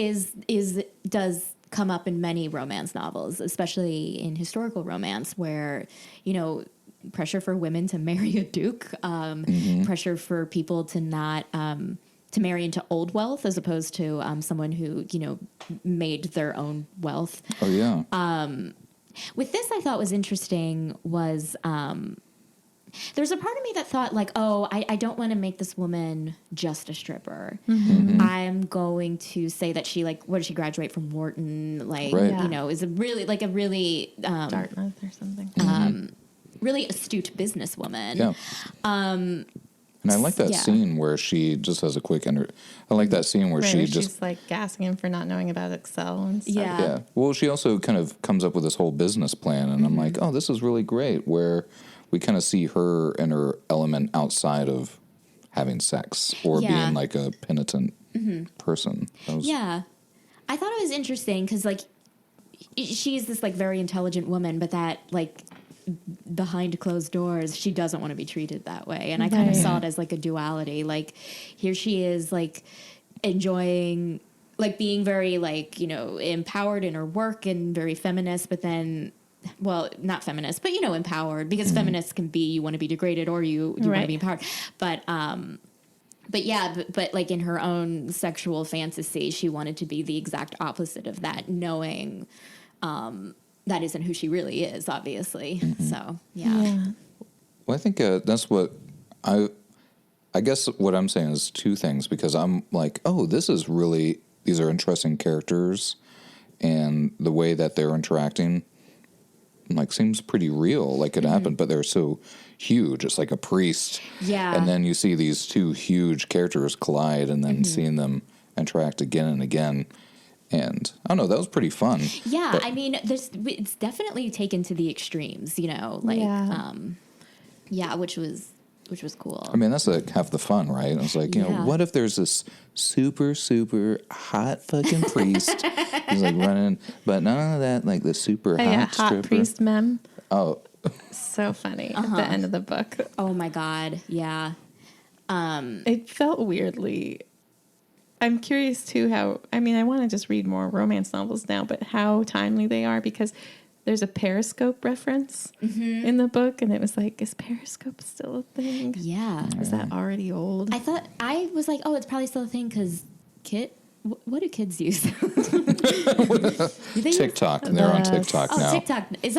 [SPEAKER 3] does come up in many romance novels, especially in historical romance, where pressure for women to marry a duke, pressure for people to not. To marry into old wealth as opposed to someone who, made their own wealth.
[SPEAKER 5] Oh, yeah.
[SPEAKER 3] With this, I thought was interesting was there's a part of me that thought like, oh, I don't want to make this woman just a stripper. I'm going to say that she what did she graduate from Wharton? Is really
[SPEAKER 4] Dartmouth or something.
[SPEAKER 3] Really astute businesswoman.
[SPEAKER 5] Yeah. And I like that scene where she just has a quick I like that scene where
[SPEAKER 4] she's like gassing him for not knowing about Excel and stuff.
[SPEAKER 5] Yeah. Well, she also kind of comes up with this whole business plan, and I'm like, oh, this is really great, where we kind of see her and her element outside of having sex or being like a penitent person.
[SPEAKER 3] Yeah. I thought it was interesting because she's this very intelligent woman, but that behind closed doors, she doesn't want to be treated that way. And I kind of saw it as a duality. Here she is enjoying, being very empowered in her work and very feminist, but then, well, not feminist, but empowered, because feminists can be, you want to be degraded or you want to be empowered. But in her own sexual fantasy, she wanted to be the exact opposite of that, knowing, that isn't who she really is, obviously. So, yeah.
[SPEAKER 5] Well, I think that's what I guess what I'm saying is two things, because I'm like, oh, these are interesting characters, and the way that they're interacting, seems pretty real, it happened, but they're so huge. It's like a priest.
[SPEAKER 3] Yeah.
[SPEAKER 5] And then you see these two huge characters collide, and then seeing them interact again and again. And I don't know, that was pretty fun.
[SPEAKER 3] Yeah, but, it's definitely taken to the extremes, which was cool.
[SPEAKER 5] I mean, that's half the fun, right? I was like, what if there's this super, super hot fucking priest? He's running, but none of that, the super hot stripper.
[SPEAKER 4] Priest mem.
[SPEAKER 5] Oh.
[SPEAKER 4] So funny at the end of the book.
[SPEAKER 3] Oh my God, yeah.
[SPEAKER 4] It felt weirdly... I'm curious, too, I want to just read more romance novels now, but how timely they are, because there's a Periscope reference in the book, and it was is Periscope still a thing?
[SPEAKER 3] Yeah.
[SPEAKER 4] Is that already old?
[SPEAKER 3] I was like, oh, it's probably still a thing, because what do kids use?
[SPEAKER 5] TikTok. They're on TikTok now.
[SPEAKER 3] Oh, TikTok. Is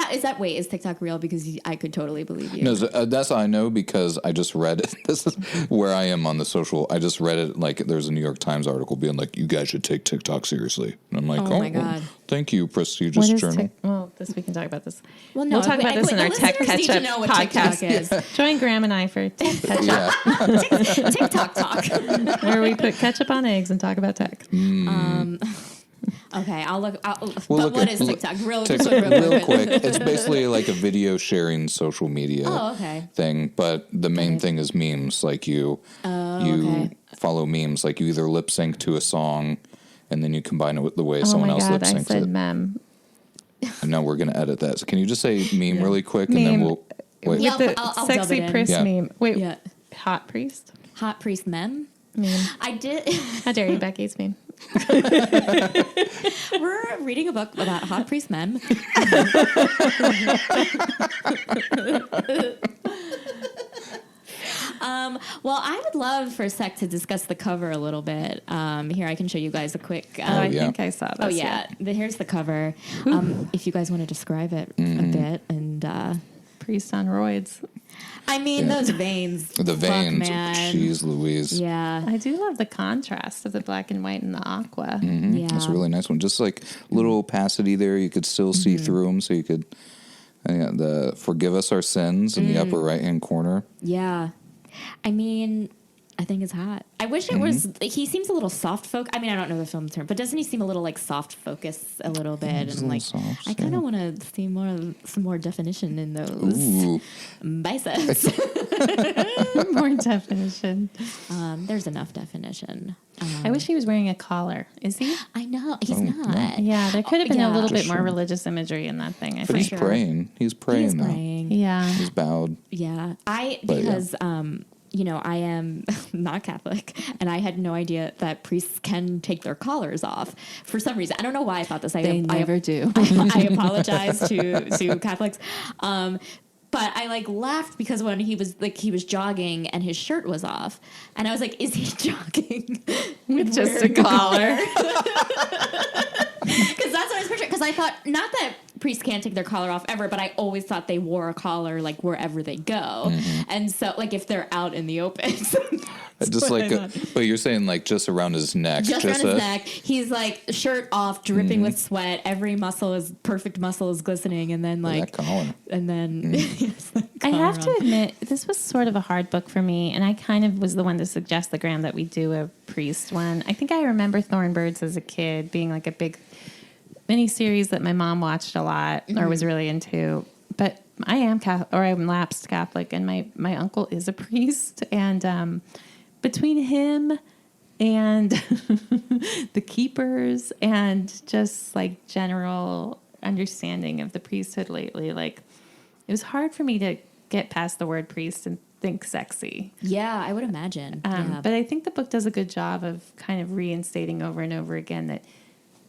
[SPEAKER 3] TikTok real? Because I could totally believe you.
[SPEAKER 5] No, that's how I know, because I just read it. This is where I am on the social. I just read it, there's a New York Times article being you guys should take TikTok seriously. And I'm like,
[SPEAKER 3] oh my God.
[SPEAKER 5] Well, thank you, prestigious journal.
[SPEAKER 4] We can talk about this.
[SPEAKER 3] Well, no,
[SPEAKER 4] we'll talk about this in our Tech Catch-Up podcast. Join Graham and I for Tech Catch-Up.
[SPEAKER 3] TikTok talk.
[SPEAKER 4] Where we put ketchup on eggs and talk about tech.
[SPEAKER 3] Okay, I'll look.
[SPEAKER 5] What
[SPEAKER 3] is TikTok? Real
[SPEAKER 5] quick. It's basically a video sharing social media thing, but the main thing is memes. You follow memes. You either lip sync to a song, and then you combine it with the way someone else lip syncs it.
[SPEAKER 4] I said mem.
[SPEAKER 5] And now we're going to edit that. So can you just say meme really quick,
[SPEAKER 4] meme.
[SPEAKER 5] And then we'll wait.
[SPEAKER 3] Yeah,
[SPEAKER 4] I'll sexy priest meme. Wait, hot priest?
[SPEAKER 3] Hot priest meme?
[SPEAKER 4] Meme.
[SPEAKER 3] I did.
[SPEAKER 4] How dare you, Becky? It's meme.
[SPEAKER 3] We're reading a book about hot priest mem. Well, I would love for Sec to discuss the cover a little bit. Here, I can show you guys a quick...
[SPEAKER 4] I think I saw this.
[SPEAKER 3] Oh, yeah. Here's the cover. If you guys want to describe it a bit. And
[SPEAKER 4] priest on roids.
[SPEAKER 3] I mean, those veins.
[SPEAKER 5] The veins. Jeez Louise.
[SPEAKER 3] Yeah.
[SPEAKER 4] I do love the contrast of the black and white and the aqua.
[SPEAKER 5] Mm-hmm. Yeah. That's a really nice one. Just little opacity there. You could still see through them, so you could... the forgive us our sins in the upper right-hand corner.
[SPEAKER 3] Yeah. I mean, I think it's hot. I wish it was. He seems a little soft focus. I mean, I don't know the film term, but doesn't he seem a little like soft focus a little bit?
[SPEAKER 5] He's
[SPEAKER 3] And
[SPEAKER 5] a
[SPEAKER 3] like,
[SPEAKER 5] little soft,
[SPEAKER 3] I kind
[SPEAKER 5] yeah.
[SPEAKER 3] of want to see some more definition in those
[SPEAKER 5] Ooh.
[SPEAKER 3] biceps.
[SPEAKER 4] More definition.
[SPEAKER 3] There's enough definition.
[SPEAKER 4] I wish he was wearing a collar. Is he?
[SPEAKER 3] I know he's
[SPEAKER 5] Oh,
[SPEAKER 3] not.
[SPEAKER 4] Yeah, there could have been a
[SPEAKER 3] Yeah.
[SPEAKER 4] little
[SPEAKER 5] Just
[SPEAKER 4] bit more
[SPEAKER 5] sure.
[SPEAKER 4] religious imagery in that thing. I
[SPEAKER 5] But
[SPEAKER 4] think.
[SPEAKER 5] he's
[SPEAKER 3] sure.
[SPEAKER 5] praying. He's
[SPEAKER 3] He
[SPEAKER 5] praying
[SPEAKER 3] is
[SPEAKER 5] now.
[SPEAKER 3] praying.
[SPEAKER 4] Yeah.
[SPEAKER 5] He's bowed.
[SPEAKER 3] Yeah,
[SPEAKER 5] But,
[SPEAKER 3] because you know, I am not Catholic, and I had no idea that priests can take their collars off for some reason. I don't know why I thought this.
[SPEAKER 6] They never do.
[SPEAKER 3] I apologize to Catholics. But I like laughed because when he was jogging and his shirt was off, and I was like, "Is he jogging with
[SPEAKER 4] Just
[SPEAKER 3] wearing
[SPEAKER 4] a collar?"
[SPEAKER 3] Because that's what I was picturing. Because I thought not that priests can't take their collar off ever, but I always thought they wore a collar like wherever they go, and so like if they're out in the open.
[SPEAKER 5] Just like, but you're saying like just around his neck.
[SPEAKER 3] Just around his neck. He's like shirt off, dripping with sweat. Every perfect muscle is glistening, and then like,
[SPEAKER 5] That collar.
[SPEAKER 3] and then yes, that
[SPEAKER 4] I have
[SPEAKER 3] collar
[SPEAKER 4] to
[SPEAKER 3] on.
[SPEAKER 4] admit, this was sort of a hard book for me, and I kind of was the one to suggest the Graham that we do a priest one. I think I remember Thornbirds as a kid being like a big miniseries that my mom watched a lot or was really into. But I am Catholic, or I'm lapsed Catholic, and my uncle is a priest, and between him and the keepers and just like general understanding of the priesthood lately, like it was hard for me to get past the word priest and think sexy.
[SPEAKER 3] Yeah, I would imagine. Yeah.
[SPEAKER 4] But I think the book does a good job of kind of reinstating over and over again that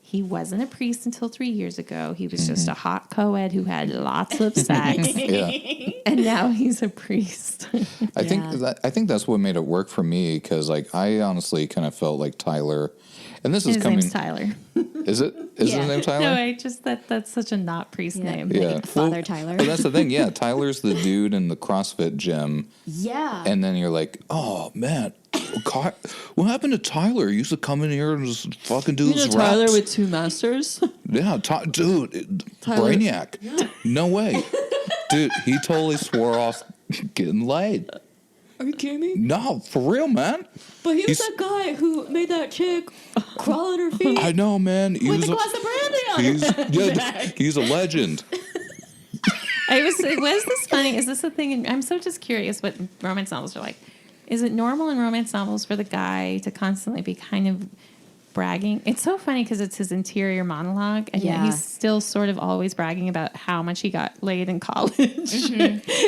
[SPEAKER 4] he wasn't a priest until 3 years ago. He was just a hot co-ed who had lots of sex,
[SPEAKER 5] Yeah.
[SPEAKER 4] and now he's a priest.
[SPEAKER 5] I think that's what made it work for me because like I honestly kind of felt like Tyler, and this is
[SPEAKER 4] His
[SPEAKER 5] coming.
[SPEAKER 4] name's Tyler.
[SPEAKER 5] Is it? Is
[SPEAKER 3] Yeah.
[SPEAKER 5] his name Tyler?
[SPEAKER 4] No, I just that's such a not priest name.
[SPEAKER 5] Yeah.
[SPEAKER 3] Father Tyler.
[SPEAKER 5] But that's the thing. Yeah, Tyler's the dude in the CrossFit gym,
[SPEAKER 3] Yeah.
[SPEAKER 5] and then you're like, oh man, what happened to Tyler? He used to come in here and just fucking do
[SPEAKER 6] You
[SPEAKER 5] his
[SPEAKER 6] know Tyler
[SPEAKER 5] reps.
[SPEAKER 6] with two masters?
[SPEAKER 5] Yeah, dude, Brainiac. No way, dude. He totally swore off getting laid.
[SPEAKER 6] Are you kidding me?
[SPEAKER 5] No, for real, man.
[SPEAKER 3] But he was
[SPEAKER 5] He's-
[SPEAKER 3] that guy who made that chick crawl on her feet
[SPEAKER 5] I know, man. He
[SPEAKER 3] with
[SPEAKER 5] was
[SPEAKER 3] a
[SPEAKER 5] a,
[SPEAKER 3] glass of brandy on her back.
[SPEAKER 5] he's a legend.
[SPEAKER 4] Was this funny? Is this a thing? I'm so just curious what romance novels are like. Is it normal in romance novels for the guy to constantly be kind of bragging? It's so funny because it's his interior monologue, and yet
[SPEAKER 3] Yeah.
[SPEAKER 4] he's still sort of always bragging about how much he got laid in college.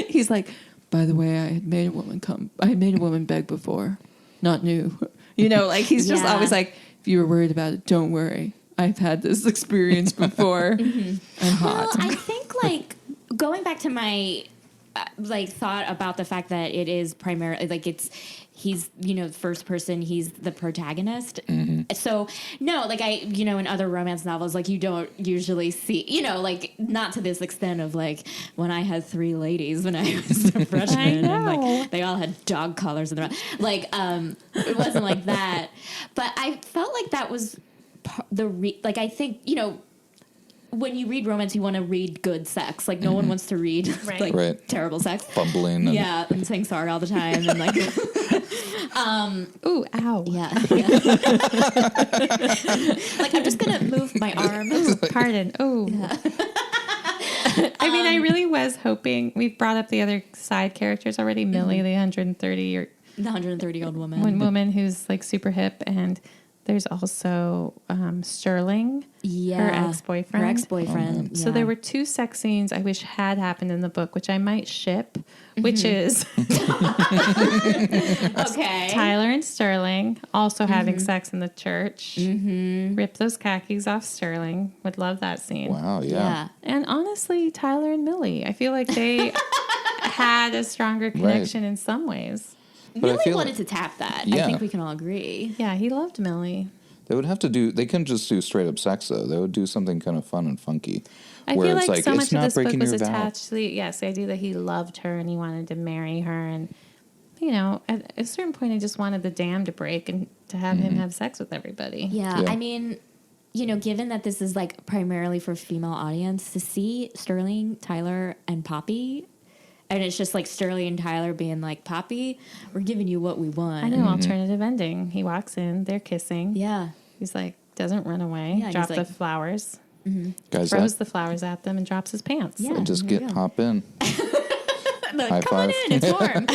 [SPEAKER 6] He's like, by the way, I had made a woman beg before. Not new. You know, like he's just
[SPEAKER 3] Yeah.
[SPEAKER 6] always like, if you were worried about it, don't worry. I've had this experience before. I'm hot.
[SPEAKER 3] Well, I think like going back to my like thought about the fact that it is primarily like he's the first person, he's the protagonist. So no, like in other romance novels, like you don't usually see, like not to this extent of like when I had 3 ladies when I was a freshman and like they all had dog collars in their mouth. Like it wasn't like that, but I felt like that was like I think when you read romance, you want to read good sex. Like no one wants to read like
[SPEAKER 5] Right.
[SPEAKER 3] terrible sex.
[SPEAKER 5] Fumbling. And,
[SPEAKER 3] Yeah, and saying sorry all the time and like
[SPEAKER 4] Ooh, ow.
[SPEAKER 3] yeah. Like I'm just gonna move my arm.
[SPEAKER 4] Pardon. Oh. I mean, I really was hoping. We've brought up the other side characters already. Millie, the 130 or
[SPEAKER 3] The 130-year-old woman.
[SPEAKER 4] one woman who's like super hip, and there's also Sterling, her ex-boyfriend.
[SPEAKER 3] Her ex-boyfriend.
[SPEAKER 4] So there were 2 sex scenes I wish had happened in the book, which I might ship, which is
[SPEAKER 3] okay.
[SPEAKER 4] Tyler and Sterling also having sex in the church. Rip those khakis off Sterling. Would love that scene.
[SPEAKER 5] Wow. Yeah.
[SPEAKER 3] Yeah.
[SPEAKER 4] And honestly, Tyler and Millie, I feel like they had a stronger connection in some ways.
[SPEAKER 5] But I
[SPEAKER 3] Millie
[SPEAKER 5] feel
[SPEAKER 3] wanted to tap that. I
[SPEAKER 5] Yeah.
[SPEAKER 3] think we can all agree.
[SPEAKER 4] Yeah, he loved Millie.
[SPEAKER 5] They would have to do. They couldn't just do straight up sex though. They would do something kind of fun and funky.
[SPEAKER 4] I
[SPEAKER 5] where
[SPEAKER 4] feel
[SPEAKER 5] it's
[SPEAKER 4] like so
[SPEAKER 5] it's
[SPEAKER 4] much of
[SPEAKER 5] not
[SPEAKER 4] this book
[SPEAKER 5] breaking
[SPEAKER 4] was
[SPEAKER 5] your vow.
[SPEAKER 4] attached to the idea that he loved her and he wanted to marry her. And, at a certain point, I just wanted the dam to break and to have him have sex with everybody.
[SPEAKER 3] Yeah.
[SPEAKER 5] Yeah.
[SPEAKER 3] I mean, given that this is like primarily for a female audience, to see Sterling, Tyler, and Poppy And it's just like Sterling and Tyler being like, Poppy, we're giving you what we want.
[SPEAKER 4] I know, alternative ending. He walks in, they're kissing.
[SPEAKER 3] Yeah.
[SPEAKER 4] He's like, doesn't run away.
[SPEAKER 3] Yeah, and
[SPEAKER 4] Drop
[SPEAKER 3] he's
[SPEAKER 4] the
[SPEAKER 3] like-
[SPEAKER 4] flowers.
[SPEAKER 5] Guys,
[SPEAKER 4] Throws the flowers at them and drops his pants.
[SPEAKER 3] Yeah.
[SPEAKER 5] just
[SPEAKER 3] there you
[SPEAKER 5] get
[SPEAKER 3] go.
[SPEAKER 5] hop in.
[SPEAKER 3] Like,
[SPEAKER 5] High
[SPEAKER 3] come on
[SPEAKER 5] five.
[SPEAKER 3] in, it's warm.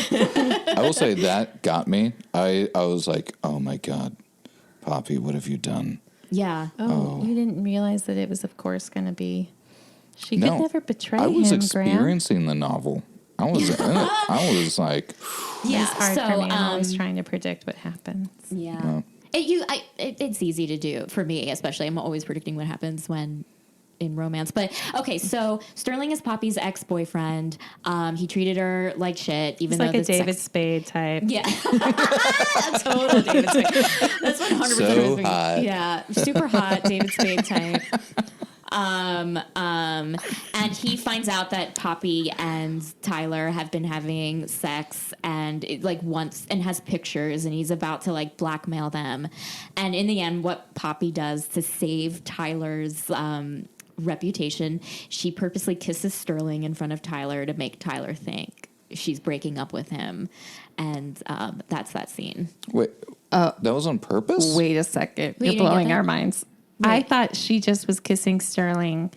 [SPEAKER 5] I will say that got me. I was like, oh my God, Poppy, what have you done?
[SPEAKER 3] Yeah.
[SPEAKER 4] Oh, you didn't realize that it was, of course, going to be. She
[SPEAKER 5] No.
[SPEAKER 4] could never betray
[SPEAKER 5] I was
[SPEAKER 4] him, Graham.
[SPEAKER 5] experiencing the novel. I was in it. I was like,
[SPEAKER 3] Yeah.
[SPEAKER 4] It's hard
[SPEAKER 3] so,
[SPEAKER 4] for me. I'm always trying to predict what happens.
[SPEAKER 3] yeah. It's easy to do for me, especially. I'm always predicting what happens when in romance. But okay, so Sterling is Poppy's ex-boyfriend. He treated her like shit, even
[SPEAKER 4] It's
[SPEAKER 3] though
[SPEAKER 4] like a
[SPEAKER 3] the
[SPEAKER 4] David
[SPEAKER 3] sex-
[SPEAKER 4] Spade type.
[SPEAKER 3] Yeah, total David Spade. That's 100%
[SPEAKER 5] So hot.
[SPEAKER 3] Yeah, super hot David Spade type. And he finds out that Poppy and Tyler have been having sex and and has pictures, and he's about to like blackmail them. And in the end, what Poppy does to save Tyler's reputation, she purposely kisses Sterling in front of Tyler to make Tyler think she's breaking up with him. And that's that scene.
[SPEAKER 5] wait, that was on purpose?
[SPEAKER 4] Wait a second.
[SPEAKER 3] Wait, you
[SPEAKER 4] You're
[SPEAKER 3] didn't get
[SPEAKER 4] blowing
[SPEAKER 3] that?
[SPEAKER 4] our minds. I thought she just was kissing Sterling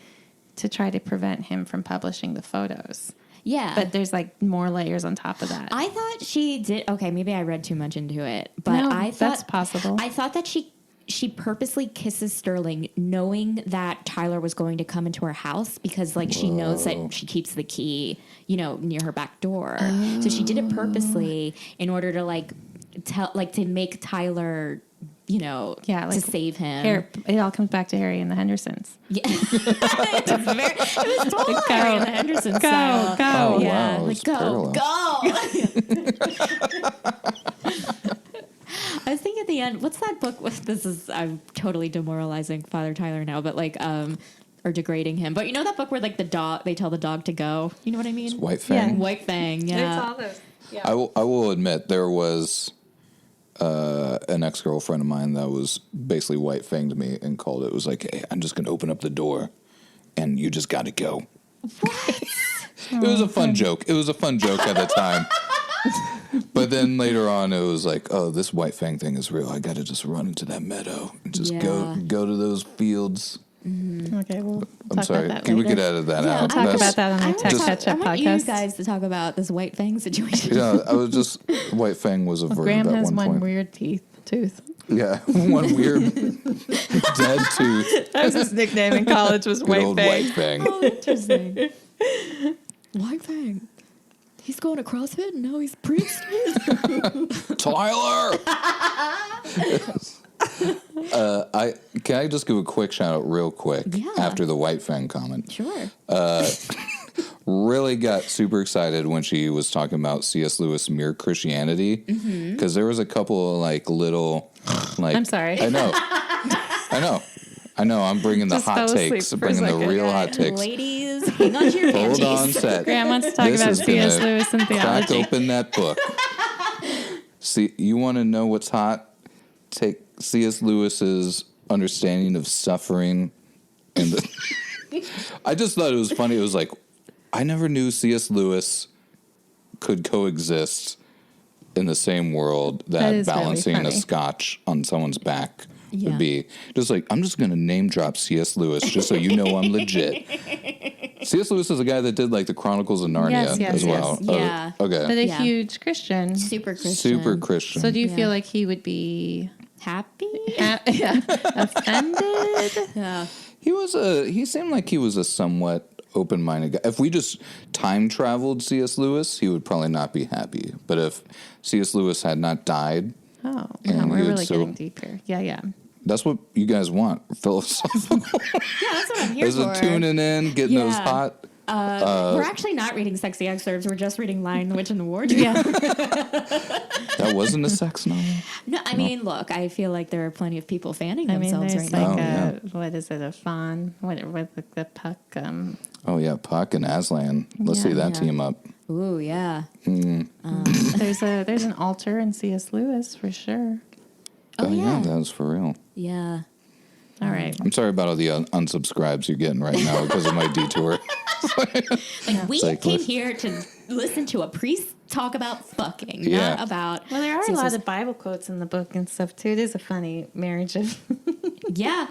[SPEAKER 4] to try to prevent him from publishing the photos.
[SPEAKER 3] Yeah.
[SPEAKER 4] But there's like more layers on top of that.
[SPEAKER 3] I thought she did. Okay, maybe I read too much into it, but
[SPEAKER 4] No,
[SPEAKER 3] I thought
[SPEAKER 4] that's possible.
[SPEAKER 3] I thought that she purposely kisses Sterling, knowing that Tyler was going to come into her house because, like, she knows that she keeps the key, near her back door. So she did it purposely in order to to make Tyler, to save him.
[SPEAKER 4] It all comes back to Harry and the Hendersons.
[SPEAKER 3] Yeah, it was totally
[SPEAKER 4] Go.
[SPEAKER 3] Harry and the Henderson
[SPEAKER 4] Go,
[SPEAKER 3] style.
[SPEAKER 4] go.
[SPEAKER 5] Oh,
[SPEAKER 3] Yeah,
[SPEAKER 5] wow,
[SPEAKER 3] like
[SPEAKER 5] it's
[SPEAKER 3] go,
[SPEAKER 5] parallel.
[SPEAKER 3] go. I was thinking at the end, what's that book with? I'm totally demoralizing Father Tyler now, but or degrading him. But you know that book where they tell the dog to go? You know what I mean?
[SPEAKER 5] White Fang.
[SPEAKER 3] White Fang, yeah.
[SPEAKER 4] all those. Yeah.
[SPEAKER 5] I will admit there was an ex-girlfriend of mine that was basically white fanged me and called it. It was like, hey, I'm just going to open up the door and you just got to go.
[SPEAKER 3] What?
[SPEAKER 5] It was a fun joke. It was a fun joke at the time. But then later on, it was like, oh, this white fang thing is real. I got to just run into that meadow and just
[SPEAKER 3] Yeah.
[SPEAKER 5] go to those fields.
[SPEAKER 4] Okay, we'll
[SPEAKER 5] I'm
[SPEAKER 4] talk
[SPEAKER 5] sorry.
[SPEAKER 4] about that
[SPEAKER 5] Can we
[SPEAKER 4] later.
[SPEAKER 5] get edit that
[SPEAKER 3] Yeah,
[SPEAKER 5] out?
[SPEAKER 4] Talk
[SPEAKER 5] That's-
[SPEAKER 4] about that on
[SPEAKER 3] I
[SPEAKER 4] the
[SPEAKER 3] want
[SPEAKER 4] Text
[SPEAKER 3] to
[SPEAKER 4] Catch Up
[SPEAKER 3] I want you
[SPEAKER 4] podcast.
[SPEAKER 3] guys to talk about this White Fang situation.
[SPEAKER 5] Yeah, I was just white fang was a verb
[SPEAKER 4] Graham
[SPEAKER 5] at
[SPEAKER 4] has
[SPEAKER 5] one
[SPEAKER 4] one
[SPEAKER 5] point.
[SPEAKER 4] weird tooth.
[SPEAKER 5] Yeah, one weird dead tooth.
[SPEAKER 4] That was his nickname in college. Was
[SPEAKER 5] Good old white fang.
[SPEAKER 3] Oh, interesting. White Fang. He's going to CrossFit and now he's priest.
[SPEAKER 5] Tyler. Can I just give a quick shout out real quick
[SPEAKER 3] Yeah.
[SPEAKER 5] after the white fang comment?
[SPEAKER 3] Sure.
[SPEAKER 5] Really got super excited when she was talking about C.S. Lewis' Mere Christianity because there was a couple of little
[SPEAKER 4] I'm sorry.
[SPEAKER 5] I know. I'm bringing the
[SPEAKER 4] Just
[SPEAKER 5] hot
[SPEAKER 4] fell asleep
[SPEAKER 5] takes,
[SPEAKER 4] for a
[SPEAKER 5] bringing the
[SPEAKER 4] second.
[SPEAKER 5] real hot takes.
[SPEAKER 3] Ladies, hang on to your
[SPEAKER 5] Hold
[SPEAKER 3] panties.
[SPEAKER 5] on, set.
[SPEAKER 4] Graham wants to talk
[SPEAKER 5] This
[SPEAKER 4] about
[SPEAKER 5] is
[SPEAKER 4] C.S.
[SPEAKER 5] gonna
[SPEAKER 4] Lewis and
[SPEAKER 5] Crack
[SPEAKER 4] theology.
[SPEAKER 5] open that book. See, you want to know what's hot? Take C.S. Lewis's understanding of suffering, and I just thought it was funny. It was like I never knew C.S. Lewis could coexist in the same world
[SPEAKER 4] That
[SPEAKER 5] that
[SPEAKER 4] is really
[SPEAKER 5] balancing a
[SPEAKER 4] funny.
[SPEAKER 5] scotch on someone's back
[SPEAKER 3] Yeah.
[SPEAKER 5] would be. Just like I'm just going to name drop C.S. Lewis just so you know I'm legit. C.S. Lewis is a guy that did the Chronicles of Narnia
[SPEAKER 4] Yes,
[SPEAKER 5] as well.
[SPEAKER 3] yes. Yeah.
[SPEAKER 5] Okay.
[SPEAKER 4] But a
[SPEAKER 3] Yeah.
[SPEAKER 4] huge Christian.
[SPEAKER 3] Super Christian.
[SPEAKER 5] Super Christian.
[SPEAKER 4] So do you
[SPEAKER 3] Yeah.
[SPEAKER 4] feel like he would be
[SPEAKER 3] Happy?
[SPEAKER 4] offended?
[SPEAKER 3] Yeah.
[SPEAKER 5] He seemed like he was a somewhat open-minded guy. If we just time traveled C.S. Lewis, he would probably not be happy. But if C.S. Lewis had not died,
[SPEAKER 4] Oh,
[SPEAKER 5] And
[SPEAKER 4] no, we're
[SPEAKER 5] you would
[SPEAKER 4] really
[SPEAKER 5] still-
[SPEAKER 4] getting deep here. Yeah.
[SPEAKER 5] that's what you guys want. Philosophical.
[SPEAKER 3] Yeah, that's what I'm here
[SPEAKER 5] Is
[SPEAKER 3] for.
[SPEAKER 5] it tuning in, getting those
[SPEAKER 3] Yeah.
[SPEAKER 5] hot?
[SPEAKER 3] We're actually not reading sexy excerpts. We're just reading Lion, the Witch, and the Wardrobe.
[SPEAKER 4] Yeah.
[SPEAKER 5] That wasn't a sex novel.
[SPEAKER 3] No, I mean, look, I feel like there are plenty of people fanning
[SPEAKER 4] I mean,
[SPEAKER 3] themselves
[SPEAKER 4] there's
[SPEAKER 3] right
[SPEAKER 4] like
[SPEAKER 3] now.
[SPEAKER 5] now.
[SPEAKER 4] what is it, a fawn? What the puck?
[SPEAKER 5] Oh yeah, Puck and Aslan. Let's see that
[SPEAKER 3] Yeah.
[SPEAKER 5] team up.
[SPEAKER 3] Ooh, yeah.
[SPEAKER 4] There's an altar in C.S. Lewis for sure.
[SPEAKER 3] Oh, yeah.
[SPEAKER 5] That was for real.
[SPEAKER 3] Yeah.
[SPEAKER 4] All right.
[SPEAKER 5] I'm sorry about all the unsubscribes you're getting right now because of my detour.
[SPEAKER 3] We
[SPEAKER 5] like,
[SPEAKER 3] came
[SPEAKER 5] look-
[SPEAKER 3] here to listen to a priest talk about fucking,
[SPEAKER 5] Yeah.
[SPEAKER 3] not about.
[SPEAKER 2] Well, there are a
[SPEAKER 3] So-
[SPEAKER 2] lot of Bible quotes in the book and stuff too. It is a funny marriage of.
[SPEAKER 3] Yeah.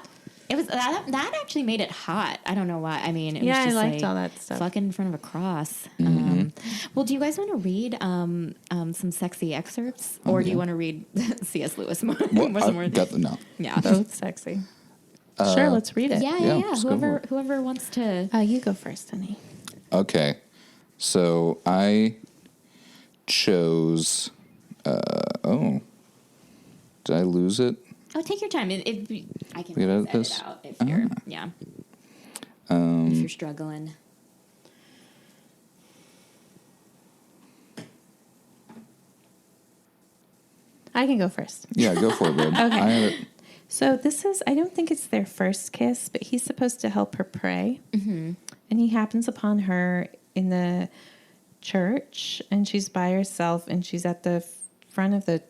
[SPEAKER 3] It was that actually made it hot. I don't know why. I mean, it
[SPEAKER 2] Yeah, I
[SPEAKER 3] was just
[SPEAKER 2] liked
[SPEAKER 3] like
[SPEAKER 2] all that stuff.
[SPEAKER 3] fucking in front of a cross.
[SPEAKER 5] Mm-hmm.
[SPEAKER 3] Well, do you guys want to read some sexy excerpts, or do you want to read C.S. Lewis more?
[SPEAKER 5] Well,
[SPEAKER 3] more?
[SPEAKER 5] no.
[SPEAKER 3] Yeah.
[SPEAKER 2] Both sexy. Sure, let's read it.
[SPEAKER 3] Yeah.
[SPEAKER 5] just go for it.
[SPEAKER 3] Whoever wants to.
[SPEAKER 2] You go first, honey.
[SPEAKER 5] Okay. So I chose. Did I lose it?
[SPEAKER 3] Oh, take your time. I can
[SPEAKER 5] Get out of
[SPEAKER 3] edit
[SPEAKER 5] this?
[SPEAKER 3] out if you're if you're struggling.
[SPEAKER 2] I can go first.
[SPEAKER 5] Yeah, go for it, babe.
[SPEAKER 2] Okay.
[SPEAKER 5] I have it.
[SPEAKER 2] So I don't think it's their first kiss, but he's supposed to help her pray. Mm-hmm. And he happens upon her in the church, and she's by herself, and she's at the front of the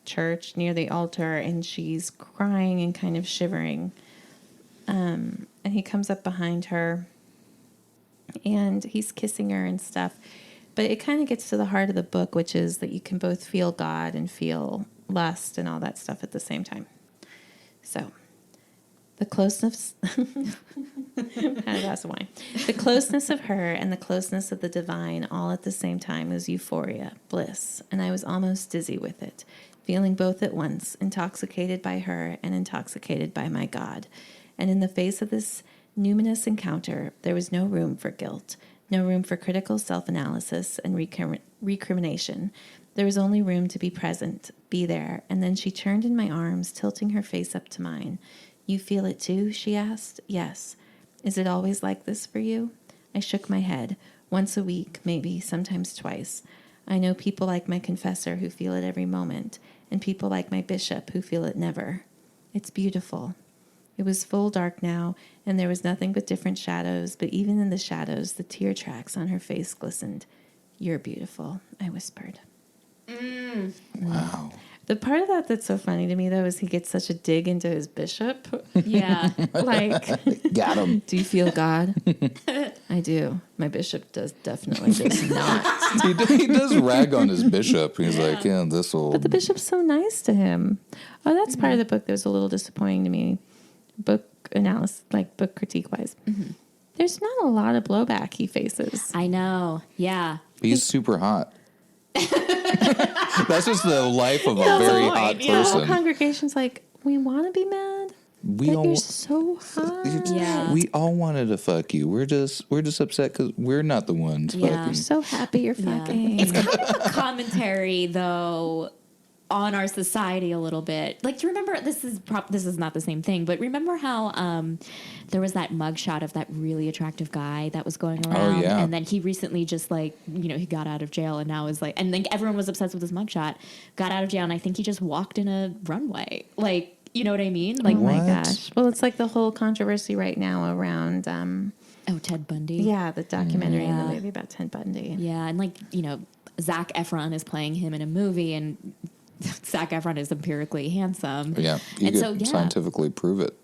[SPEAKER 2] church near the altar, and she's crying and kind of shivering. And he comes up behind her, and he's kissing her and stuff. But it kind of gets to the heart of the book, which is that you can both feel God and feel lust and all that stuff at the same time. So, the closeness, had a glass of wine. The closeness of her and the closeness of the divine all at the same time is euphoria, bliss, and I was almost dizzy with it, feeling both at once, intoxicated by her and intoxicated by my God. And in the face of this numinous encounter, there was no room for guilt, no room for critical self-analysis and recrimination. There was only room to be present, be there, and then she turned in my arms, tilting her face up to mine. You feel it too? She asked. Yes. Is it always like this for you? I shook my head. Once a week, maybe, sometimes twice. I know people like my confessor who feel it every moment, and people like my bishop who feel it never. It's beautiful. It was full dark now, and there was nothing but different shadows, but even in the shadows, the tear tracks on her face glistened. You're beautiful, I whispered.
[SPEAKER 5] Wow.
[SPEAKER 2] The part of that that's so funny to me, though, is he gets such a dig into his bishop.
[SPEAKER 3] Yeah.
[SPEAKER 2] Like,
[SPEAKER 5] Got him.
[SPEAKER 2] do you feel God? I do. My bishop definitely does not.
[SPEAKER 5] He does rag on his bishop. He's like, yeah, this will.
[SPEAKER 2] But the bishop's so nice to him. Oh, that's part of the book that was a little disappointing to me. Book analysis, like book critique wise. Mm-hmm. There's not a lot of blowback he faces.
[SPEAKER 3] I know. Yeah.
[SPEAKER 5] He's super hot. That's just the life of a very hot
[SPEAKER 2] The whole
[SPEAKER 5] person.
[SPEAKER 2] congregation's like, we want to be mad,
[SPEAKER 5] We
[SPEAKER 2] but
[SPEAKER 5] all,
[SPEAKER 2] you're so hot.
[SPEAKER 3] Yeah.
[SPEAKER 5] we all wanted to fuck you. We're just upset because we're not the ones
[SPEAKER 3] Yeah.
[SPEAKER 5] fucking.
[SPEAKER 2] We're so happy you're fucking.
[SPEAKER 3] It's kind of a commentary, though, on our society a little bit. Like, do you remember, this is not the same thing, but remember how there was that mugshot of that really attractive guy that was going around?
[SPEAKER 5] yeah.
[SPEAKER 3] And then he recently just, like, he got out of jail and now is like, and then everyone was obsessed with his mugshot, got out of jail, and I think he just walked in a runway. Like, you know what I mean? Like,
[SPEAKER 2] Oh my
[SPEAKER 5] What?
[SPEAKER 2] gosh. Well, it's like the whole controversy right now around,
[SPEAKER 3] oh, Ted Bundy.
[SPEAKER 2] yeah, the documentary and
[SPEAKER 3] Yeah.
[SPEAKER 2] the movie about Ted Bundy.
[SPEAKER 3] Yeah, and like, Zac Efron is playing him in a movie, and Zac Efron is empirically handsome.
[SPEAKER 5] Yeah, you
[SPEAKER 3] And
[SPEAKER 5] could scientifically prove it.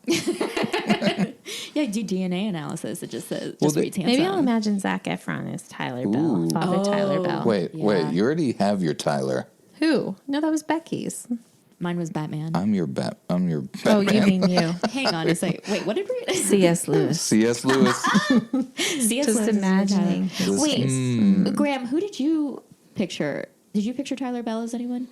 [SPEAKER 3] Yeah, do DNA analysis. It just says,
[SPEAKER 5] Well,
[SPEAKER 3] just reads handsome.
[SPEAKER 2] Maybe I'll imagine Zac Efron as Tyler Bell,
[SPEAKER 5] Ooh.
[SPEAKER 2] Father Tyler Bell.
[SPEAKER 5] Wait,
[SPEAKER 3] Yeah.
[SPEAKER 5] you already have your Tyler.
[SPEAKER 2] Who? No, that was Becky's.
[SPEAKER 3] Mine was Batman.
[SPEAKER 5] I'm your Batman.
[SPEAKER 2] Oh, you mean you.
[SPEAKER 3] Hang on a second. Wait, what did we...
[SPEAKER 2] C.S. Lewis.
[SPEAKER 5] C.S. Lewis.
[SPEAKER 3] C.S.
[SPEAKER 2] Just
[SPEAKER 3] Lewis is
[SPEAKER 2] imagining.
[SPEAKER 3] Tyler. Wait,
[SPEAKER 5] Mm.
[SPEAKER 3] Graham, who did you picture? Did you picture Tyler Bell as anyone?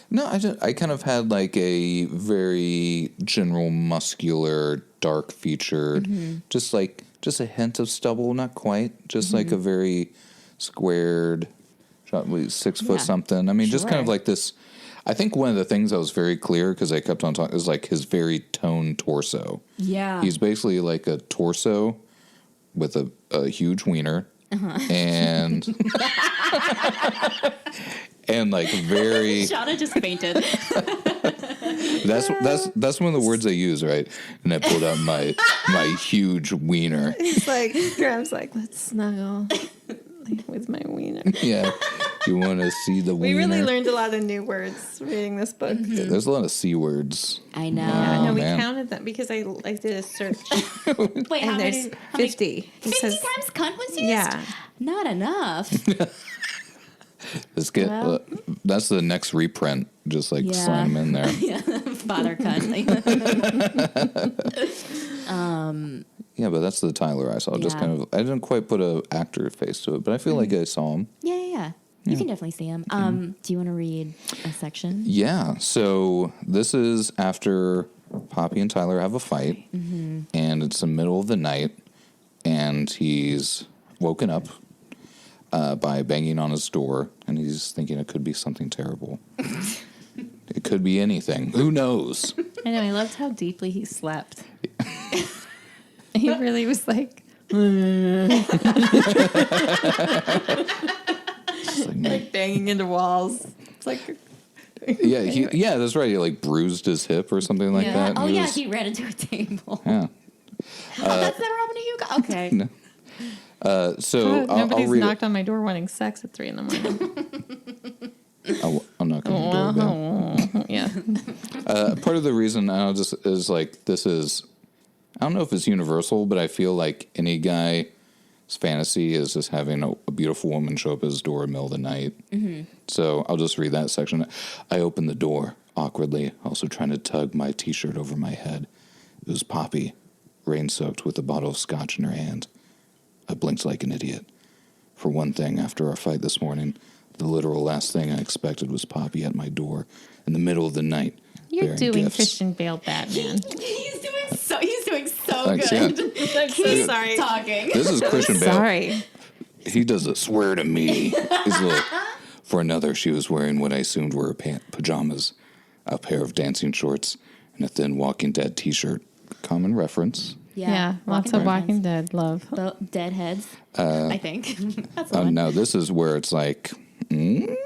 [SPEAKER 5] No, I kind of had like a very general muscular, dark featured, just a hint of stubble, not quite, just like a very squared, 6 foot
[SPEAKER 3] Yeah.
[SPEAKER 5] something. I mean, just kind of
[SPEAKER 3] Sure.
[SPEAKER 5] like this. I think one of the things that was very clear because I kept on talking is like his very toned torso.
[SPEAKER 3] Yeah.
[SPEAKER 5] He's basically like a torso with a huge wiener and and like very.
[SPEAKER 3] Shauna just fainted.
[SPEAKER 5] That's one of the words I use, right? And I pulled out my huge wiener.
[SPEAKER 2] He's like, Graham's like, let's snuggle with my wiener.
[SPEAKER 5] Yeah, you want to see the
[SPEAKER 2] We
[SPEAKER 5] wiener?
[SPEAKER 2] really learned a lot of new words reading this book.
[SPEAKER 5] Yeah, there's a lot of C words.
[SPEAKER 3] I know.
[SPEAKER 2] Yeah,
[SPEAKER 5] Oh,
[SPEAKER 2] no, we
[SPEAKER 5] man.
[SPEAKER 2] counted them because I did a search.
[SPEAKER 3] Wait, how
[SPEAKER 2] And there's
[SPEAKER 3] many?
[SPEAKER 2] 50. He
[SPEAKER 3] 50
[SPEAKER 2] says,
[SPEAKER 3] times cunt was used?
[SPEAKER 2] yeah.
[SPEAKER 3] Not enough.
[SPEAKER 5] That's the next reprint. Just slam in there.
[SPEAKER 3] Yeah, father cut.
[SPEAKER 5] Yeah, but that's the Tyler I saw. Just kind of, I didn't quite put a actor face to it, but I feel like I saw him.
[SPEAKER 3] Yeah. You can definitely see him. Do you want to read a section?
[SPEAKER 5] Yeah. So this is after Poppy and Tyler have a fight, and it's the middle of the night, and he's woken up by banging on his door, and he's thinking it could be something terrible. It could be anything. Who knows?
[SPEAKER 4] I know. I loved how deeply he slept. He really was like...
[SPEAKER 6] like banging into walls. It's like...
[SPEAKER 5] Yeah, that's right. He bruised his hip or something like that.
[SPEAKER 3] Oh, he ran into a table.
[SPEAKER 5] Yeah.
[SPEAKER 3] That's never happened to you guys. Okay.
[SPEAKER 5] No. So
[SPEAKER 4] nobody's
[SPEAKER 5] I'll read
[SPEAKER 4] knocked on my door wanting sex at 3 a.m.
[SPEAKER 5] I'm not going to doorbell.
[SPEAKER 4] Yeah.
[SPEAKER 5] Part of the reason is this is, I don't know if it's universal, but I feel like any guy's fantasy is just having a beautiful woman show up at his door in the middle of the night. Mm-hmm. So I'll just read that section. I opened the door awkwardly, also trying to tug my T-shirt over my head. It was Poppy, rain-soaked with a bottle of scotch in her hand. I blinked like an idiot. For one thing, after our fight this morning, the literal last thing I expected was Poppy at my door in the middle of the night.
[SPEAKER 4] You're doing
[SPEAKER 5] gifts.
[SPEAKER 4] Christian Bale Batman.
[SPEAKER 3] He's doing so
[SPEAKER 5] Thanks,
[SPEAKER 3] good.
[SPEAKER 5] yeah.
[SPEAKER 3] I'm so sorry. Talking.
[SPEAKER 5] This is Christian Bale.
[SPEAKER 4] Sorry.
[SPEAKER 5] He does a swear to me. He's like, for another, she was wearing what I assumed were pajamas, a pair of dancing shorts, and a thin Walking Dead T-shirt. Common reference.
[SPEAKER 4] Yeah, lots of Walking Dead love.
[SPEAKER 3] The Deadheads, I think. That's the one.
[SPEAKER 5] No, this is where it's like, and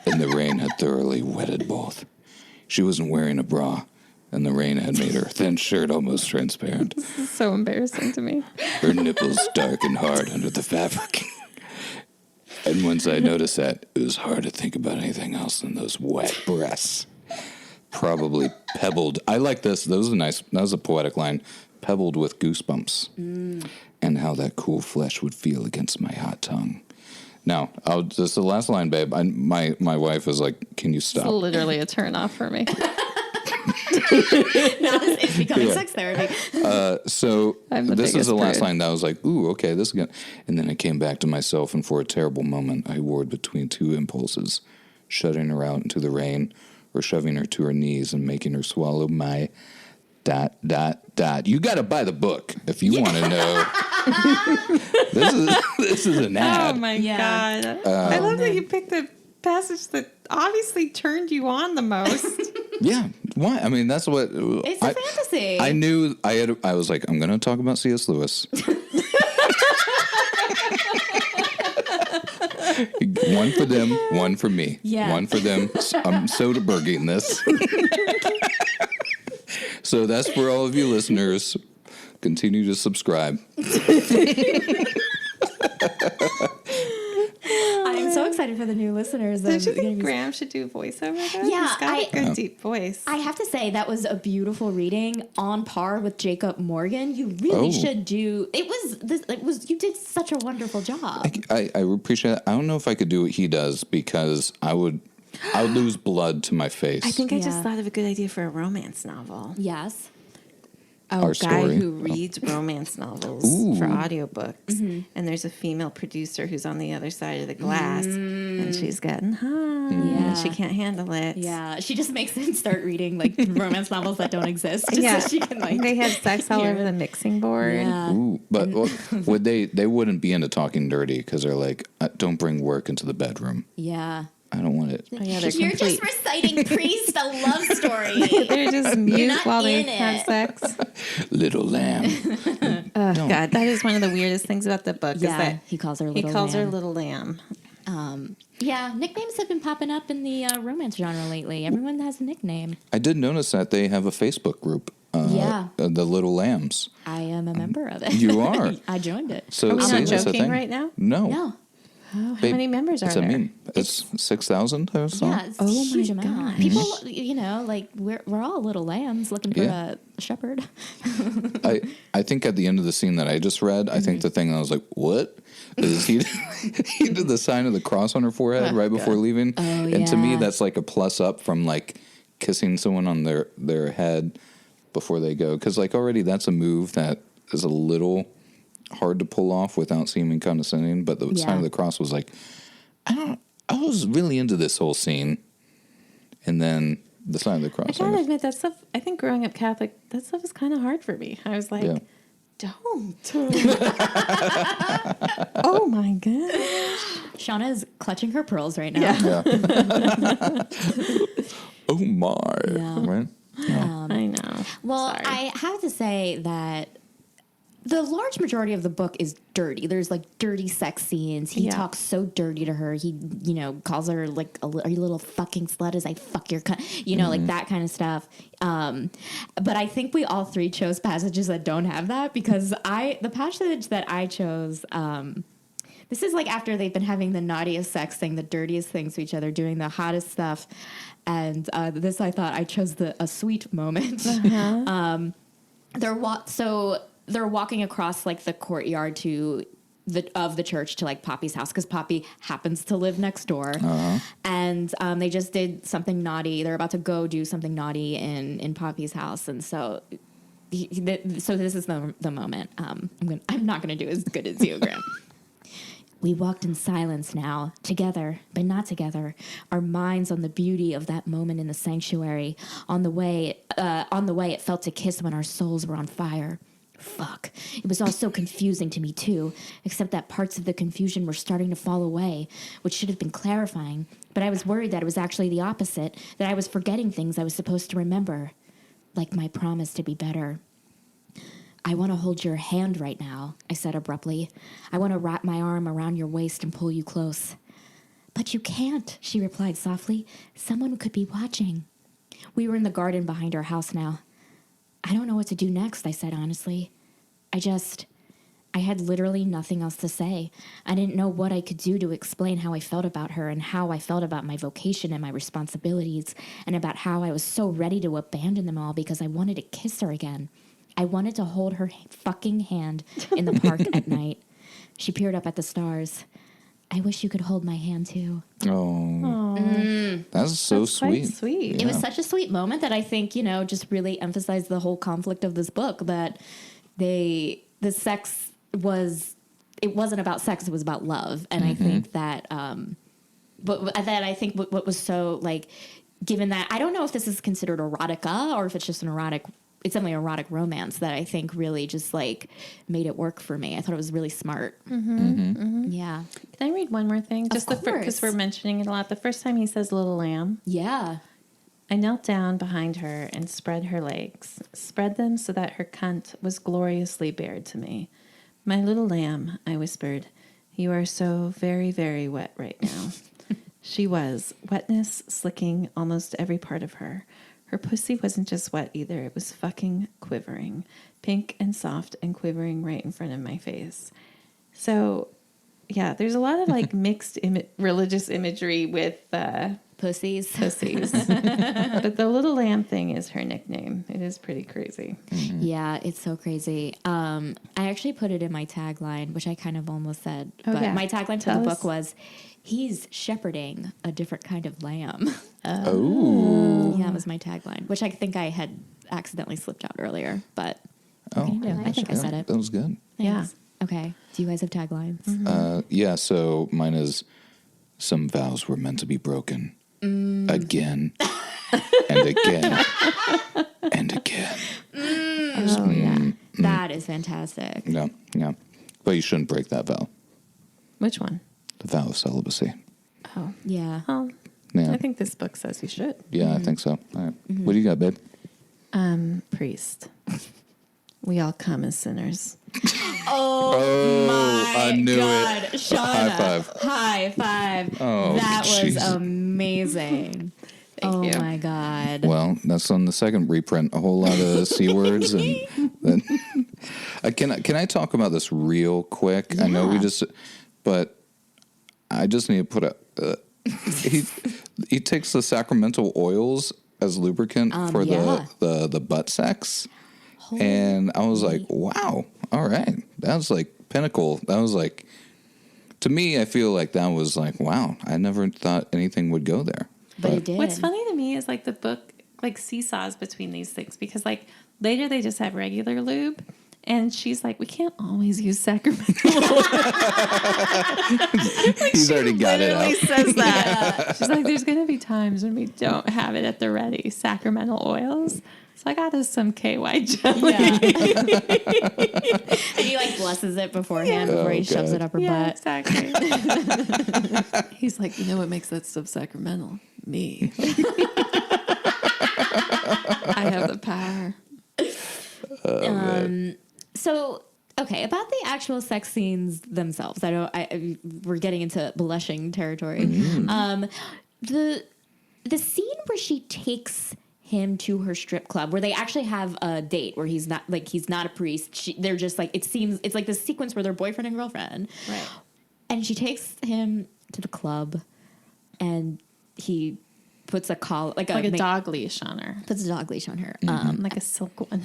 [SPEAKER 5] the rain had thoroughly wetted both. She wasn't wearing a bra, and the rain had made her thin shirt almost transparent.
[SPEAKER 4] This is so embarrassing to me.
[SPEAKER 5] Her nipples dark and hard under the fabric. And once I noticed that, it was hard to think about anything else than those wet breasts. Probably pebbled. I like this. That was a poetic line. Pebbled with goosebumps. And how that cool flesh would feel against my hot tongue. Now, this is the last line, babe. My wife is like, can you stop?
[SPEAKER 4] It's literally a turn off for me.
[SPEAKER 3] Now this is becoming sex therapy.
[SPEAKER 5] So this is the last
[SPEAKER 4] prude.
[SPEAKER 5] line that I was like, ooh, okay, this is good. And then I came back to myself, and for a terrible moment, I warred between two impulses, shutting her out into the rain or shoving her to her knees and making her swallow my ... You got to buy the book if you want to know. This is an ad.
[SPEAKER 4] Oh, my God. I love that you picked the passage that obviously turned you on the most.
[SPEAKER 5] Yeah. Why? I mean, that's what...
[SPEAKER 3] It's a fantasy.
[SPEAKER 5] I knew I was like, I'm going to talk about C.S. Lewis. One for them, one for me.
[SPEAKER 3] Yeah.
[SPEAKER 5] One for them. I'm Soderberghing this. So that's for all of you listeners. Continue to subscribe.
[SPEAKER 3] I'm so excited for the new listeners.
[SPEAKER 4] Don't you think Graham should do voiceover? Though?
[SPEAKER 3] Yeah,
[SPEAKER 4] He's got a good deep voice.
[SPEAKER 3] I have to say that was a beautiful reading, on par with Jacob Morgan. You really should do. It was. You did such a wonderful job.
[SPEAKER 5] I appreciate it. I don't know if I could do what he does because I would lose blood to my face.
[SPEAKER 2] I think I just thought of a good idea for a romance novel.
[SPEAKER 3] Yes.
[SPEAKER 2] A guy
[SPEAKER 5] story.
[SPEAKER 2] who reads romance novels for audiobooks. And there's a female producer who's on the other side of the glass. And she's getting high. And she can't handle it.
[SPEAKER 3] Yeah, she just makes him start reading like romance novels that don't exist. Just
[SPEAKER 2] Yeah.
[SPEAKER 3] so she can like.
[SPEAKER 2] They had sex all over the mixing board.
[SPEAKER 3] Yeah.
[SPEAKER 5] Ooh, but would they wouldn't be into talking dirty because they're like, don't bring work into the bedroom.
[SPEAKER 3] Yeah.
[SPEAKER 5] I don't want it.
[SPEAKER 2] Oh, yeah, they're
[SPEAKER 3] You're
[SPEAKER 2] complete.
[SPEAKER 3] just reciting Priest a love story.
[SPEAKER 2] They're just mute
[SPEAKER 3] not
[SPEAKER 2] while they
[SPEAKER 3] in
[SPEAKER 2] have
[SPEAKER 3] it.
[SPEAKER 2] sex.
[SPEAKER 5] Little lamb.
[SPEAKER 2] Oh, God, that is one of the weirdest things about the book. Is that
[SPEAKER 3] he calls her
[SPEAKER 2] he
[SPEAKER 3] little
[SPEAKER 2] calls her
[SPEAKER 3] lamb.
[SPEAKER 2] Little Lamb.
[SPEAKER 3] Yeah, nicknames have been popping up in the romance genre lately. Everyone has a nickname.
[SPEAKER 5] I did notice that they have a Facebook group. The Little Lambs.
[SPEAKER 3] I am a member of it.
[SPEAKER 5] You are.
[SPEAKER 3] I joined it.
[SPEAKER 5] So
[SPEAKER 2] Are we
[SPEAKER 5] see,
[SPEAKER 2] not
[SPEAKER 5] that's a
[SPEAKER 2] joking
[SPEAKER 5] thing.
[SPEAKER 2] right now?
[SPEAKER 5] No.
[SPEAKER 3] No.
[SPEAKER 4] How many members are
[SPEAKER 5] it's
[SPEAKER 4] there?
[SPEAKER 5] a meme. It's 6,000 or so.
[SPEAKER 3] Yeah, it's
[SPEAKER 4] Oh
[SPEAKER 3] a
[SPEAKER 4] my
[SPEAKER 3] huge amount.
[SPEAKER 4] gosh.
[SPEAKER 3] People, like we're all little lambs looking for
[SPEAKER 5] Yeah.
[SPEAKER 3] a shepherd.
[SPEAKER 5] I think at the end of the scene that I just read, I think the thing that I was like, what? Is he did the sign of the cross on her forehead right before leaving. And to me,
[SPEAKER 3] yeah.
[SPEAKER 5] that's like a plus up from like kissing someone on their head before they go. Because like already that's a move that is a little hard to pull off without seeming condescending. But the sign of the cross was like, I was really into this whole scene. And then the sign of the cross.
[SPEAKER 4] I gotta admit, that stuff, I think growing up Catholic, that stuff was kind of hard for me. I was like,
[SPEAKER 5] Yeah.
[SPEAKER 4] don't. Oh my God.
[SPEAKER 3] Shauna is clutching her pearls right now.
[SPEAKER 5] Yeah. Oh my.
[SPEAKER 3] Yeah.
[SPEAKER 5] Right? Yeah.
[SPEAKER 4] I know.
[SPEAKER 3] Well,
[SPEAKER 4] Sorry.
[SPEAKER 3] I have to say that the large majority of the book is dirty. There's like dirty sex scenes. He talks so dirty to her. He, calls her like a little fucking slut as I fuck your cunt, like that kind of stuff. But I think we all three chose passages that don't have that because the passage that I chose, this is like after they've been having the naughtiest sex thing, the dirtiest things to each other, doing the hottest stuff. And this, I thought I chose a sweet moment. They're walking across like the courtyard of the church to like Poppy's house because Poppy happens to live next door, and they just did something naughty. They're about to go do something naughty in Poppy's house, and so this is the moment. I'm not going to do as good as you, Graham. We walked in silence now, together, but not together, our minds on the beauty of that moment in the sanctuary, on the way it felt to kiss when our souls were on fire. Fuck. It was all so confusing to me, too, except that parts of the confusion were starting to fall away, which should have been clarifying, but I was worried that it was actually the opposite, that I was forgetting things I was supposed to remember, like my promise to be better. I want to hold your hand right now, I said abruptly. I want to wrap my arm around your waist and pull you close. But you can't, she replied softly. Someone could be watching. We were in the garden behind our house now. I don't know what to do next, I said honestly. I had literally nothing else to say. I didn't know what I could do to explain how I felt about her and how I felt about my vocation and my responsibilities and about how I was so ready to abandon them all because I wanted to kiss her again. I wanted to hold her fucking hand in the park at night. She peered up at the stars. I wish you could hold my hand too.
[SPEAKER 5] Oh. That's so
[SPEAKER 4] That's quite
[SPEAKER 5] sweet.
[SPEAKER 4] sweet.
[SPEAKER 3] It was such a sweet moment that I think, just really emphasized the whole conflict of this book, that the sex it wasn't about sex, it was about love. And I think that, what was so like, given that, I don't know if this is considered erotica or if it's just it's definitely an erotic romance that I think really just like made it work for me. I thought it was really smart. Yeah.
[SPEAKER 4] Can I read one more thing? Just
[SPEAKER 3] course.
[SPEAKER 4] because we're mentioning it a lot. The first time he says little lamb,
[SPEAKER 3] Yeah.
[SPEAKER 4] I knelt down behind her and spread her legs, spread them so that her cunt was gloriously bared to me. My little lamb, I whispered, you are so very, very wet right now. She was, wetness slicking almost every part of her. Her pussy wasn't just wet either. It was fucking quivering, pink and soft and quivering right in front of my face. So, yeah, there's a lot of like mixed religious imagery with
[SPEAKER 3] Pussies.
[SPEAKER 4] But the little lamb thing is her nickname. It is pretty crazy.
[SPEAKER 3] Yeah, it's so crazy. I actually put it in my tagline, which I kind of almost said.
[SPEAKER 4] Oh,
[SPEAKER 3] but
[SPEAKER 4] yeah.
[SPEAKER 3] my tagline for
[SPEAKER 4] Tell
[SPEAKER 3] the
[SPEAKER 4] us.
[SPEAKER 3] book was, he's shepherding a different kind of lamb.
[SPEAKER 5] Oh.
[SPEAKER 3] Yeah, that was my tagline, which I think I had accidentally slipped out earlier, but
[SPEAKER 5] Oh.
[SPEAKER 3] I think I said it.
[SPEAKER 5] That was good.
[SPEAKER 4] Yeah.
[SPEAKER 3] Thanks. Okay. Do you guys have taglines?
[SPEAKER 5] Yeah, so mine is some vows were meant to be broken again and again and again.
[SPEAKER 4] Oh, yeah.
[SPEAKER 3] That is fantastic.
[SPEAKER 5] Yeah, yeah. But you shouldn't break that vow,
[SPEAKER 4] Which one?
[SPEAKER 5] the vow of celibacy.
[SPEAKER 4] Oh.
[SPEAKER 3] Yeah.
[SPEAKER 4] Oh,
[SPEAKER 5] Yeah,
[SPEAKER 4] I think this book says you should.
[SPEAKER 5] yeah, I think so. All right. What do you got, babe?
[SPEAKER 4] Priest. We all come as sinners.
[SPEAKER 5] Oh, I knew
[SPEAKER 3] God,
[SPEAKER 5] it.
[SPEAKER 3] Shauna.
[SPEAKER 5] High five.
[SPEAKER 3] High five.
[SPEAKER 5] Oh,
[SPEAKER 3] that was
[SPEAKER 5] jeez.
[SPEAKER 3] amazing.
[SPEAKER 4] Thank you.
[SPEAKER 3] My God.
[SPEAKER 5] Well, that's on the second reprint. A whole lot of C words. And then, can I talk about this real quick? I know we
[SPEAKER 3] Yeah.
[SPEAKER 5] but I just need to put he takes the sacramental oils as lubricant for the butt sex. And I was like, wow, all right. That was like pinnacle. That was like, to me, I feel like that was like, wow, I never thought anything would go there.
[SPEAKER 3] But it did.
[SPEAKER 4] What's funny to me is like the book like seesaws between these things, because like later they just have regular lube. And she's like, we can't always use sacramental oil.
[SPEAKER 5] He's already got it
[SPEAKER 4] Literally
[SPEAKER 5] out.
[SPEAKER 4] says that. Yeah. She's like, there's going to be times when we don't have it at the ready, sacramental oils. So I got us some KY jelly.
[SPEAKER 3] Yeah. And he like blesses it beforehand before he shoves it up her butt.
[SPEAKER 4] Exactly.
[SPEAKER 6] He's like, you know what makes that stuff sacramental? Me. I have the power.
[SPEAKER 3] So, okay, about the actual sex scenes themselves. We're getting into blushing territory. The scene where she takes him to her strip club, where they actually have a date, where he's not a priest. They're just like, it's like this sequence where they're boyfriend and girlfriend.
[SPEAKER 4] Right.
[SPEAKER 3] And she takes him to the club, and he puts a collar, like a
[SPEAKER 4] dog leash on her.
[SPEAKER 3] Puts a dog leash on her.
[SPEAKER 4] Like a silk one.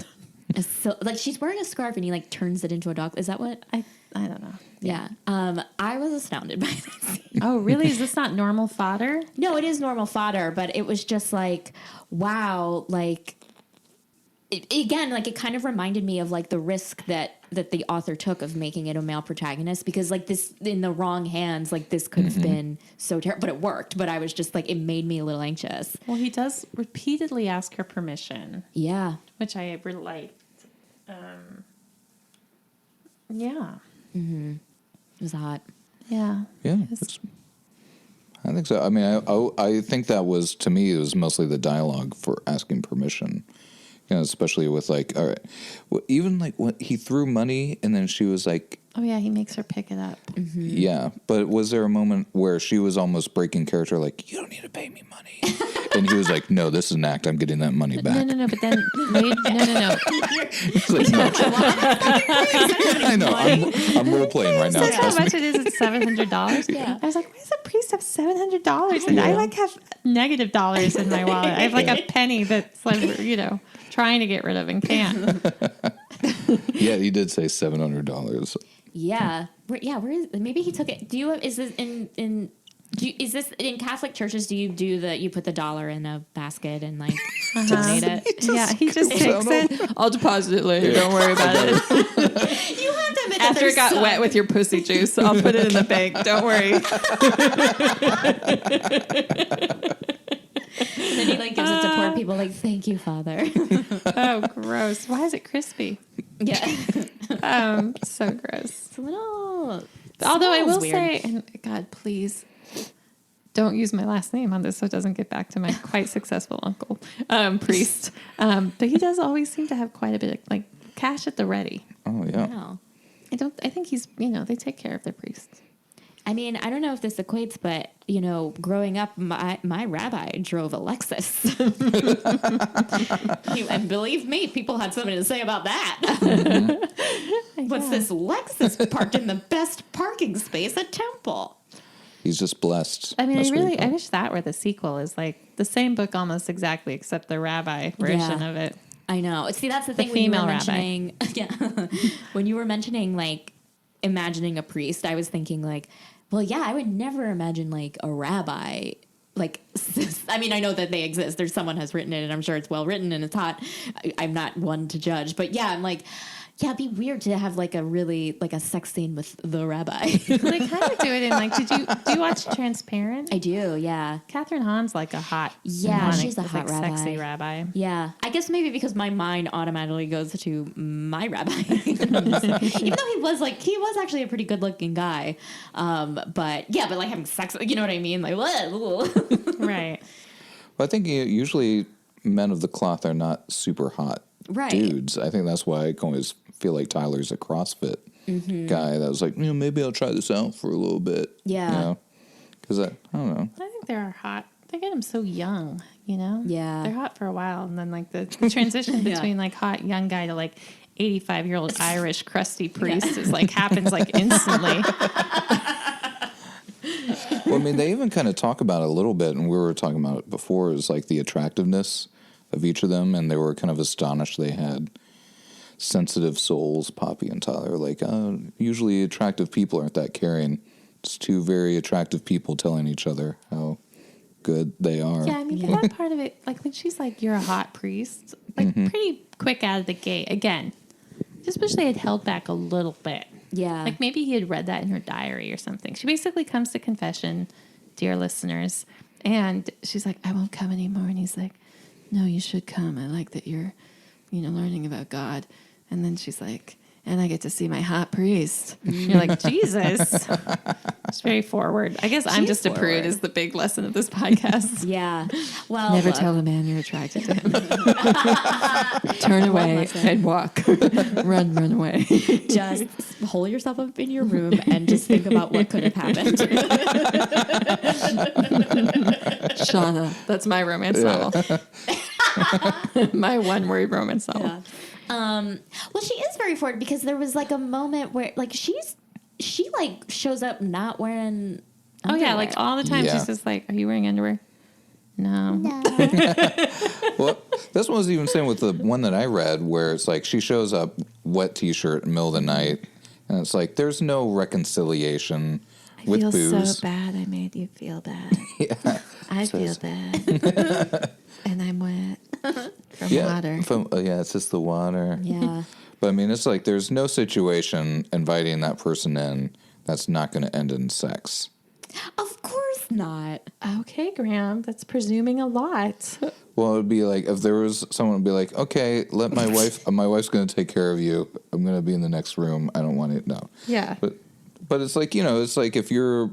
[SPEAKER 3] So like she's wearing a scarf, and he like turns it into a dog. Is that what?
[SPEAKER 4] I don't know.
[SPEAKER 3] Yeah. I was astounded by that scene.
[SPEAKER 4] Oh, really? Is this not normal fodder?
[SPEAKER 3] No, it is normal fodder, but it was just like, wow, like again, like it kind of reminded me of like the risk that the author took of making it a male protagonist, because like this in the wrong hands, like this could have been so terrible, but it worked. But I was just like, it made me a little anxious.
[SPEAKER 4] Well, he does repeatedly ask her permission.
[SPEAKER 3] Yeah.
[SPEAKER 4] Which I liked. Yeah.
[SPEAKER 3] It was hot.
[SPEAKER 4] Yeah.
[SPEAKER 5] Yeah. I think so. I mean, I think that was, to me, it was mostly the dialogue for asking permission. You know, especially with like, all right, well, even like when he threw money and then she was like,
[SPEAKER 4] Oh, yeah, he makes her pick it up.
[SPEAKER 5] yeah. But was there a moment where she was almost breaking character, like, you don't need to pay me money? And he was like, no, this is an act. I'm getting that money back.
[SPEAKER 4] No. But then, no.
[SPEAKER 5] He's like, no. I know. I'm role playing right now.
[SPEAKER 4] That's how
[SPEAKER 5] Trust
[SPEAKER 4] much
[SPEAKER 5] me.
[SPEAKER 4] it is. It's $700.
[SPEAKER 3] Yeah.
[SPEAKER 4] I was like, why does a priest have $700? And I like have negative dollars in my wallet. I have like a penny that's like, trying to get rid of and can't.
[SPEAKER 5] Yeah, he did say $700.
[SPEAKER 3] Yeah. Where is maybe he took it. Is this in Catholic churches? Do you put the dollar in a basket and like donate it?
[SPEAKER 4] Yeah, he just takes it.
[SPEAKER 6] I'll deposit it later. Don't worry about it.
[SPEAKER 3] You have to admit that
[SPEAKER 6] After it got wet with your pussy juice, I'll put it in the bank. Don't worry.
[SPEAKER 3] And then he like gives it to poor people, like, thank you, Father.
[SPEAKER 4] Oh, gross. Why is it crispy?
[SPEAKER 3] Yeah.
[SPEAKER 4] So gross.
[SPEAKER 3] It's a little.
[SPEAKER 4] Although I will
[SPEAKER 3] weird.
[SPEAKER 4] say, and God, please don't use my last name on this so it doesn't get back to my quite successful uncle, priest. But he does always seem to have quite a bit of like cash at the ready.
[SPEAKER 5] Oh, yeah.
[SPEAKER 3] Wow.
[SPEAKER 4] I think he's, they take care of their priests.
[SPEAKER 3] I mean, I don't know if this equates, but growing up, my rabbi drove a Lexus, and believe me, people had something to say about that. What's this Lexus parked in the best parking space at Temple?
[SPEAKER 5] He's just blessed.
[SPEAKER 4] I mean,
[SPEAKER 5] That's what he
[SPEAKER 4] I wish that were the sequel. Is like the same book almost exactly, except the rabbi version of it.
[SPEAKER 3] I know. See, that's the thing.
[SPEAKER 4] female
[SPEAKER 3] when you were
[SPEAKER 4] rabbi.
[SPEAKER 3] when you were mentioning like imagining a priest, I was thinking like, well, yeah, I would never imagine like a rabbi. Like, I mean, I know that they exist. Someone has written it, and I'm sure it's well written and it's hot. I'm not one to judge, but yeah, I'm like, yeah, it'd be weird to have like a sex scene with the rabbi.
[SPEAKER 4] They kind of do it in like. Do you watch Transparent?
[SPEAKER 3] I do, yeah.
[SPEAKER 4] Catherine Hahn's like a hot,
[SPEAKER 3] Yeah,
[SPEAKER 4] iconic,
[SPEAKER 3] she's a hot rabbi.
[SPEAKER 4] sexy rabbi.
[SPEAKER 3] Yeah, I guess maybe because my mind automatically goes to my rabbi, even though he was actually a pretty good looking guy. But like having sex, you know what I mean? Like,
[SPEAKER 4] Right.
[SPEAKER 5] Well, I think usually men of the cloth are not super hot dudes. I think that's why I always feel like Tyler's a CrossFit guy that was like, maybe I'll try this out for a little bit.
[SPEAKER 3] Yeah.
[SPEAKER 5] Because I don't know.
[SPEAKER 4] I think they're hot. They get them so young,
[SPEAKER 3] Yeah.
[SPEAKER 4] They're hot for a while, and then like the transition between like hot young guy to like 85-year-old Irish crusty priest is like happens like instantly.
[SPEAKER 5] Well, I mean, they even kind of talk about it a little bit, and we were talking about it before, is like the attractiveness of each of them, and they were kind of astonished they had sensitive souls, Poppy and Tyler. Like, usually attractive people aren't that caring. It's two very attractive people telling each other how good they are.
[SPEAKER 4] Yeah, I mean, that part of it, like when she's like, you're a hot priest, like pretty quick out of the gate. Again, just wish they had held back a little bit.
[SPEAKER 3] Yeah.
[SPEAKER 4] Like maybe he had read that in her diary or something. She basically comes to confession, dear listeners, and she's like, I won't come anymore. And he's like,
[SPEAKER 6] No, you should come. I like that you're, learning about God. And then she's like, and I get to see my hot priest.
[SPEAKER 4] you're like, Jesus. It's very forward. I guess I'm just a prude
[SPEAKER 3] forward.
[SPEAKER 4] is the big lesson of this podcast.
[SPEAKER 3] Yeah. Well,
[SPEAKER 6] Never
[SPEAKER 3] look,
[SPEAKER 6] tell a man you're attracted to him. Turn away and walk. Run away.
[SPEAKER 3] just hole yourself up in your room and just think about what could have happened.
[SPEAKER 6] Shauna.
[SPEAKER 4] That's my romance novel. My one-word romance novel.
[SPEAKER 3] Yeah. Well, she is very forward because there was like a moment where like she like shows up not wearing
[SPEAKER 4] Oh, yeah, like
[SPEAKER 3] underwear.
[SPEAKER 4] all the time
[SPEAKER 5] Yeah.
[SPEAKER 4] she's just like, are you wearing underwear? No.
[SPEAKER 5] Well, this one was even saying with the one that I read where it's like she shows up wet T-shirt in the middle of the night, and it's like there's no reconciliation with
[SPEAKER 6] feel
[SPEAKER 5] booze.
[SPEAKER 6] so bad. I made you feel bad.
[SPEAKER 5] Yeah.
[SPEAKER 6] I
[SPEAKER 5] So
[SPEAKER 6] feel
[SPEAKER 5] it's-
[SPEAKER 6] bad. And I'm wet from water.
[SPEAKER 5] Yeah, it's just the water.
[SPEAKER 3] Yeah.
[SPEAKER 5] But I mean, it's like there's no situation inviting that person in that's not going to end in sex.
[SPEAKER 3] Of course not.
[SPEAKER 4] Okay, Graham, that's presuming a lot.
[SPEAKER 5] Well, it would be like if there was someone would be like, okay, let my wife. My wife's going to take care of you. I'm going to be in the next room. I don't want it. No.
[SPEAKER 4] Yeah.
[SPEAKER 5] But it's like it's like if you're,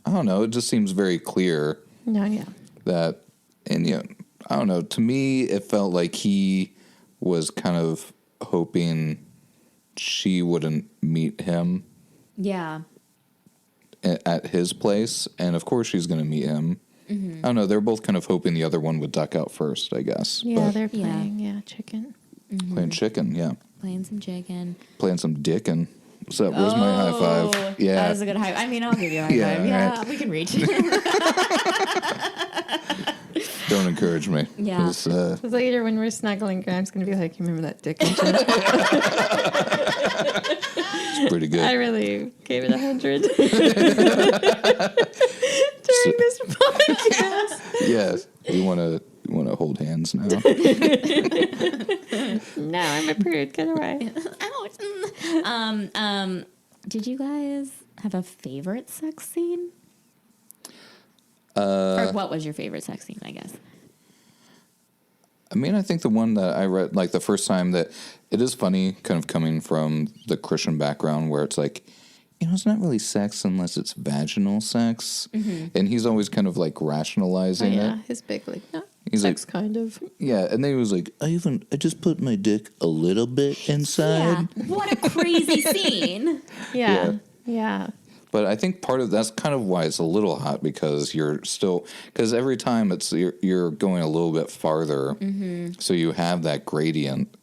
[SPEAKER 5] I don't know. It just seems very clear
[SPEAKER 4] No, yeah.
[SPEAKER 5] that, and I don't know. To me, it felt like he was kind of hoping she wouldn't meet him
[SPEAKER 3] Yeah.
[SPEAKER 5] at his place, and of course she's going to meet him. I don't know. They're both kind of hoping the other one would duck out first, I guess.
[SPEAKER 4] Yeah,
[SPEAKER 5] But
[SPEAKER 4] they're playing, chicken.
[SPEAKER 5] playing chicken, yeah,
[SPEAKER 3] Playing some chicken.
[SPEAKER 5] playing some dickin'. What's up? Where's my high five? Yeah,
[SPEAKER 3] That is a good high. I mean, I'll give you a high
[SPEAKER 5] Yeah,
[SPEAKER 3] five. Yeah,
[SPEAKER 5] right.
[SPEAKER 3] we can reach.
[SPEAKER 5] don't encourage me.
[SPEAKER 3] Yeah.
[SPEAKER 5] 'Cause,
[SPEAKER 4] Because later when we're snuggling, Graham's going to be like, you remember that dick joke?
[SPEAKER 5] it's pretty good.
[SPEAKER 4] I really gave it 100 during this podcast.
[SPEAKER 5] Yes, you want to hold hands now?
[SPEAKER 4] No, I'm a prude. Get away.
[SPEAKER 3] Ouch. Did you guys have a favorite sex scene? Or what was your favorite sex scene, I guess?
[SPEAKER 5] I mean, I think the one that I read, like the first time that it is funny, kind of coming from the Christian background, where it's like, it's not really sex unless it's vaginal sex, and he's always kind of like rationalizing it.
[SPEAKER 4] His big, like, no,
[SPEAKER 5] He's
[SPEAKER 4] sex
[SPEAKER 5] like,
[SPEAKER 4] kind of.
[SPEAKER 5] yeah, and then he was like, I just put my dick a little bit inside.
[SPEAKER 3] Yeah. What a crazy scene.
[SPEAKER 4] Yeah.
[SPEAKER 5] But I think part of that's kind of why it's a little hot because because every time you're going a little bit farther, so you have that gradient.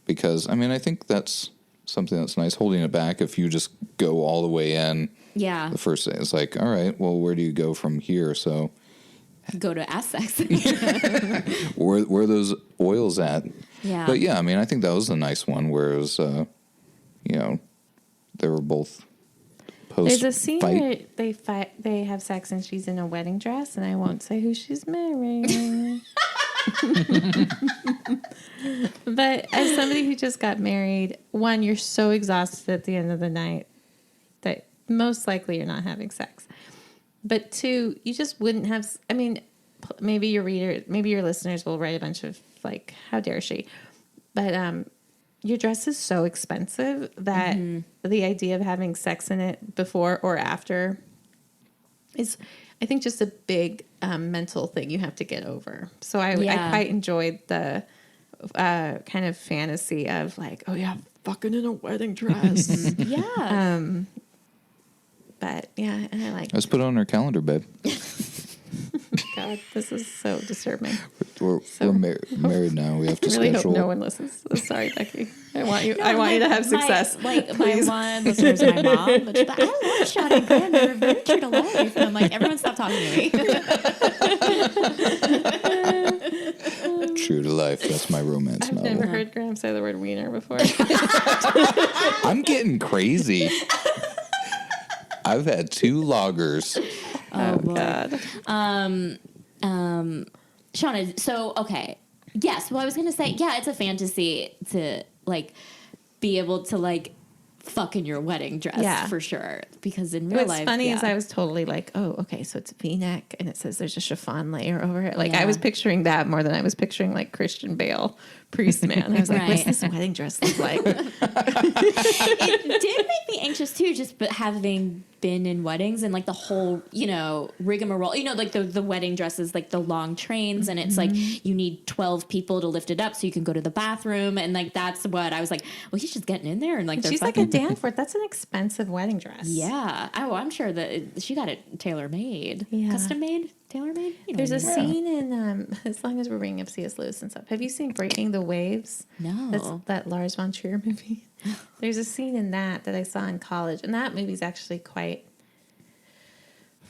[SPEAKER 5] Because I mean, I think that's something that's nice holding it back. If you just go all the way in,
[SPEAKER 3] Yeah.
[SPEAKER 5] the first thing it's like, all right, well, where do you go from here? So
[SPEAKER 3] Go to ass sex.
[SPEAKER 5] where are those oils at?
[SPEAKER 3] Yeah.
[SPEAKER 5] But yeah, I mean, I think that was a nice one. Where it was, they were both.
[SPEAKER 4] There's a scene
[SPEAKER 5] Post-fight.
[SPEAKER 4] where they have sex and she's in a wedding dress, and I won't say who she's marrying. But as somebody who just got married, one, you're so exhausted at the end of the night that most likely you're not having sex. But two, you just wouldn't have. I mean, maybe your listeners will write a bunch of like, how dare she? But your dress is so expensive that the idea of having sex in it before or after is, I think, just a big mental thing you have to get over. So I quite enjoyed the kind of fantasy of like, oh yeah, fucking in a wedding dress.
[SPEAKER 3] Yeah.
[SPEAKER 4] But yeah, and I like,
[SPEAKER 5] Let's put it on our calendar, babe.
[SPEAKER 4] God, this is so disturbing.
[SPEAKER 5] We're married now. We have to
[SPEAKER 6] I really
[SPEAKER 5] schedule.
[SPEAKER 6] hope no one listens. Sorry, Becky. I want you to have success.
[SPEAKER 3] My
[SPEAKER 6] please.
[SPEAKER 3] one listeners are my mom, but she's like, I love Shauna and Graham. They're very true to life. And I'm like, everyone stop talking to me.
[SPEAKER 5] True to life. That's my romance
[SPEAKER 6] I've
[SPEAKER 5] novel.
[SPEAKER 6] never heard Graham say the word wiener before.
[SPEAKER 5] I'm getting crazy. I've had 2 lagers.
[SPEAKER 6] Oh God.
[SPEAKER 3] Shauna, so, okay. Yes, well, I was going to say, yeah, it's a fantasy to, like, be able to, like, fuck in your wedding dress, for sure. Because in real life,
[SPEAKER 6] What's funny is I was totally like, oh, okay, so it's V-neck, and it says there's a chiffon layer over it. Like, I was picturing that more than I was picturing, like, Christian Bale, priest man. I was like, what's this wedding dress look like?
[SPEAKER 3] It did make me anxious, too, just having been in weddings and, like, the whole, rigmarole. Like, the wedding dresses, like, the long trains, and it's, like, you need 12 people to lift it up so you can go to the bathroom, and, like, that's what I was like, well, he's just getting in there, and, like,
[SPEAKER 6] She's like a Danforth. That's an expensive wedding dress.
[SPEAKER 3] Yeah. Oh, I'm sure that she got it tailor-made.
[SPEAKER 6] Yeah.
[SPEAKER 3] Custom-made? Tailor-made?
[SPEAKER 6] There's a scene in, as long as we're bringing up C.S. Lewis and stuff, have you seen Breaking the Waves?
[SPEAKER 3] No.
[SPEAKER 6] That's that Lars von Trier movie. There's a scene in that I saw in college, and that movie's actually quite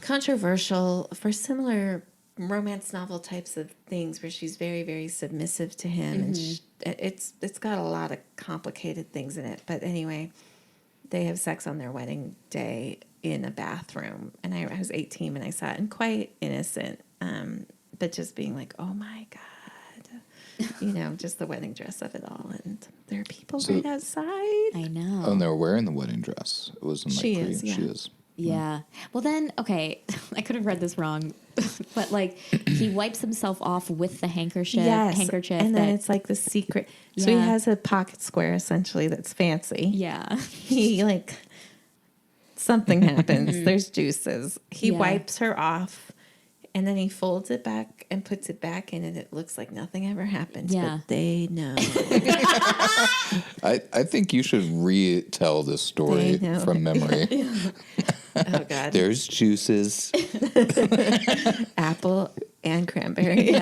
[SPEAKER 6] controversial for similar romance novel types of things where she's very, very submissive to him, and it's got a lot of complicated things in it. But anyway, they have sex on their wedding day in a bathroom, and I was 18 when I saw it, and quite innocent, but just being like, oh my God. Just the wedding dress of it all, and there are people right outside.
[SPEAKER 3] I know.
[SPEAKER 5] Oh, and they were wearing the wedding dress. It wasn't like
[SPEAKER 6] She is.
[SPEAKER 5] She is.
[SPEAKER 3] Yeah. Well, then, okay, I could have read this wrong, but like he wipes himself off with the handkerchief.
[SPEAKER 6] And then it's like the secret. So he has a pocket square essentially that's fancy.
[SPEAKER 3] Yeah.
[SPEAKER 6] He something happens. There's juices. He wipes her off, and then he folds it back and puts it back in, and it looks like nothing ever happened.
[SPEAKER 3] Yeah.
[SPEAKER 6] But they know.
[SPEAKER 5] I think you should retell this story
[SPEAKER 6] They know.
[SPEAKER 5] from memory.
[SPEAKER 6] Oh God.
[SPEAKER 5] There's juices.
[SPEAKER 6] Apple and cranberry.
[SPEAKER 3] I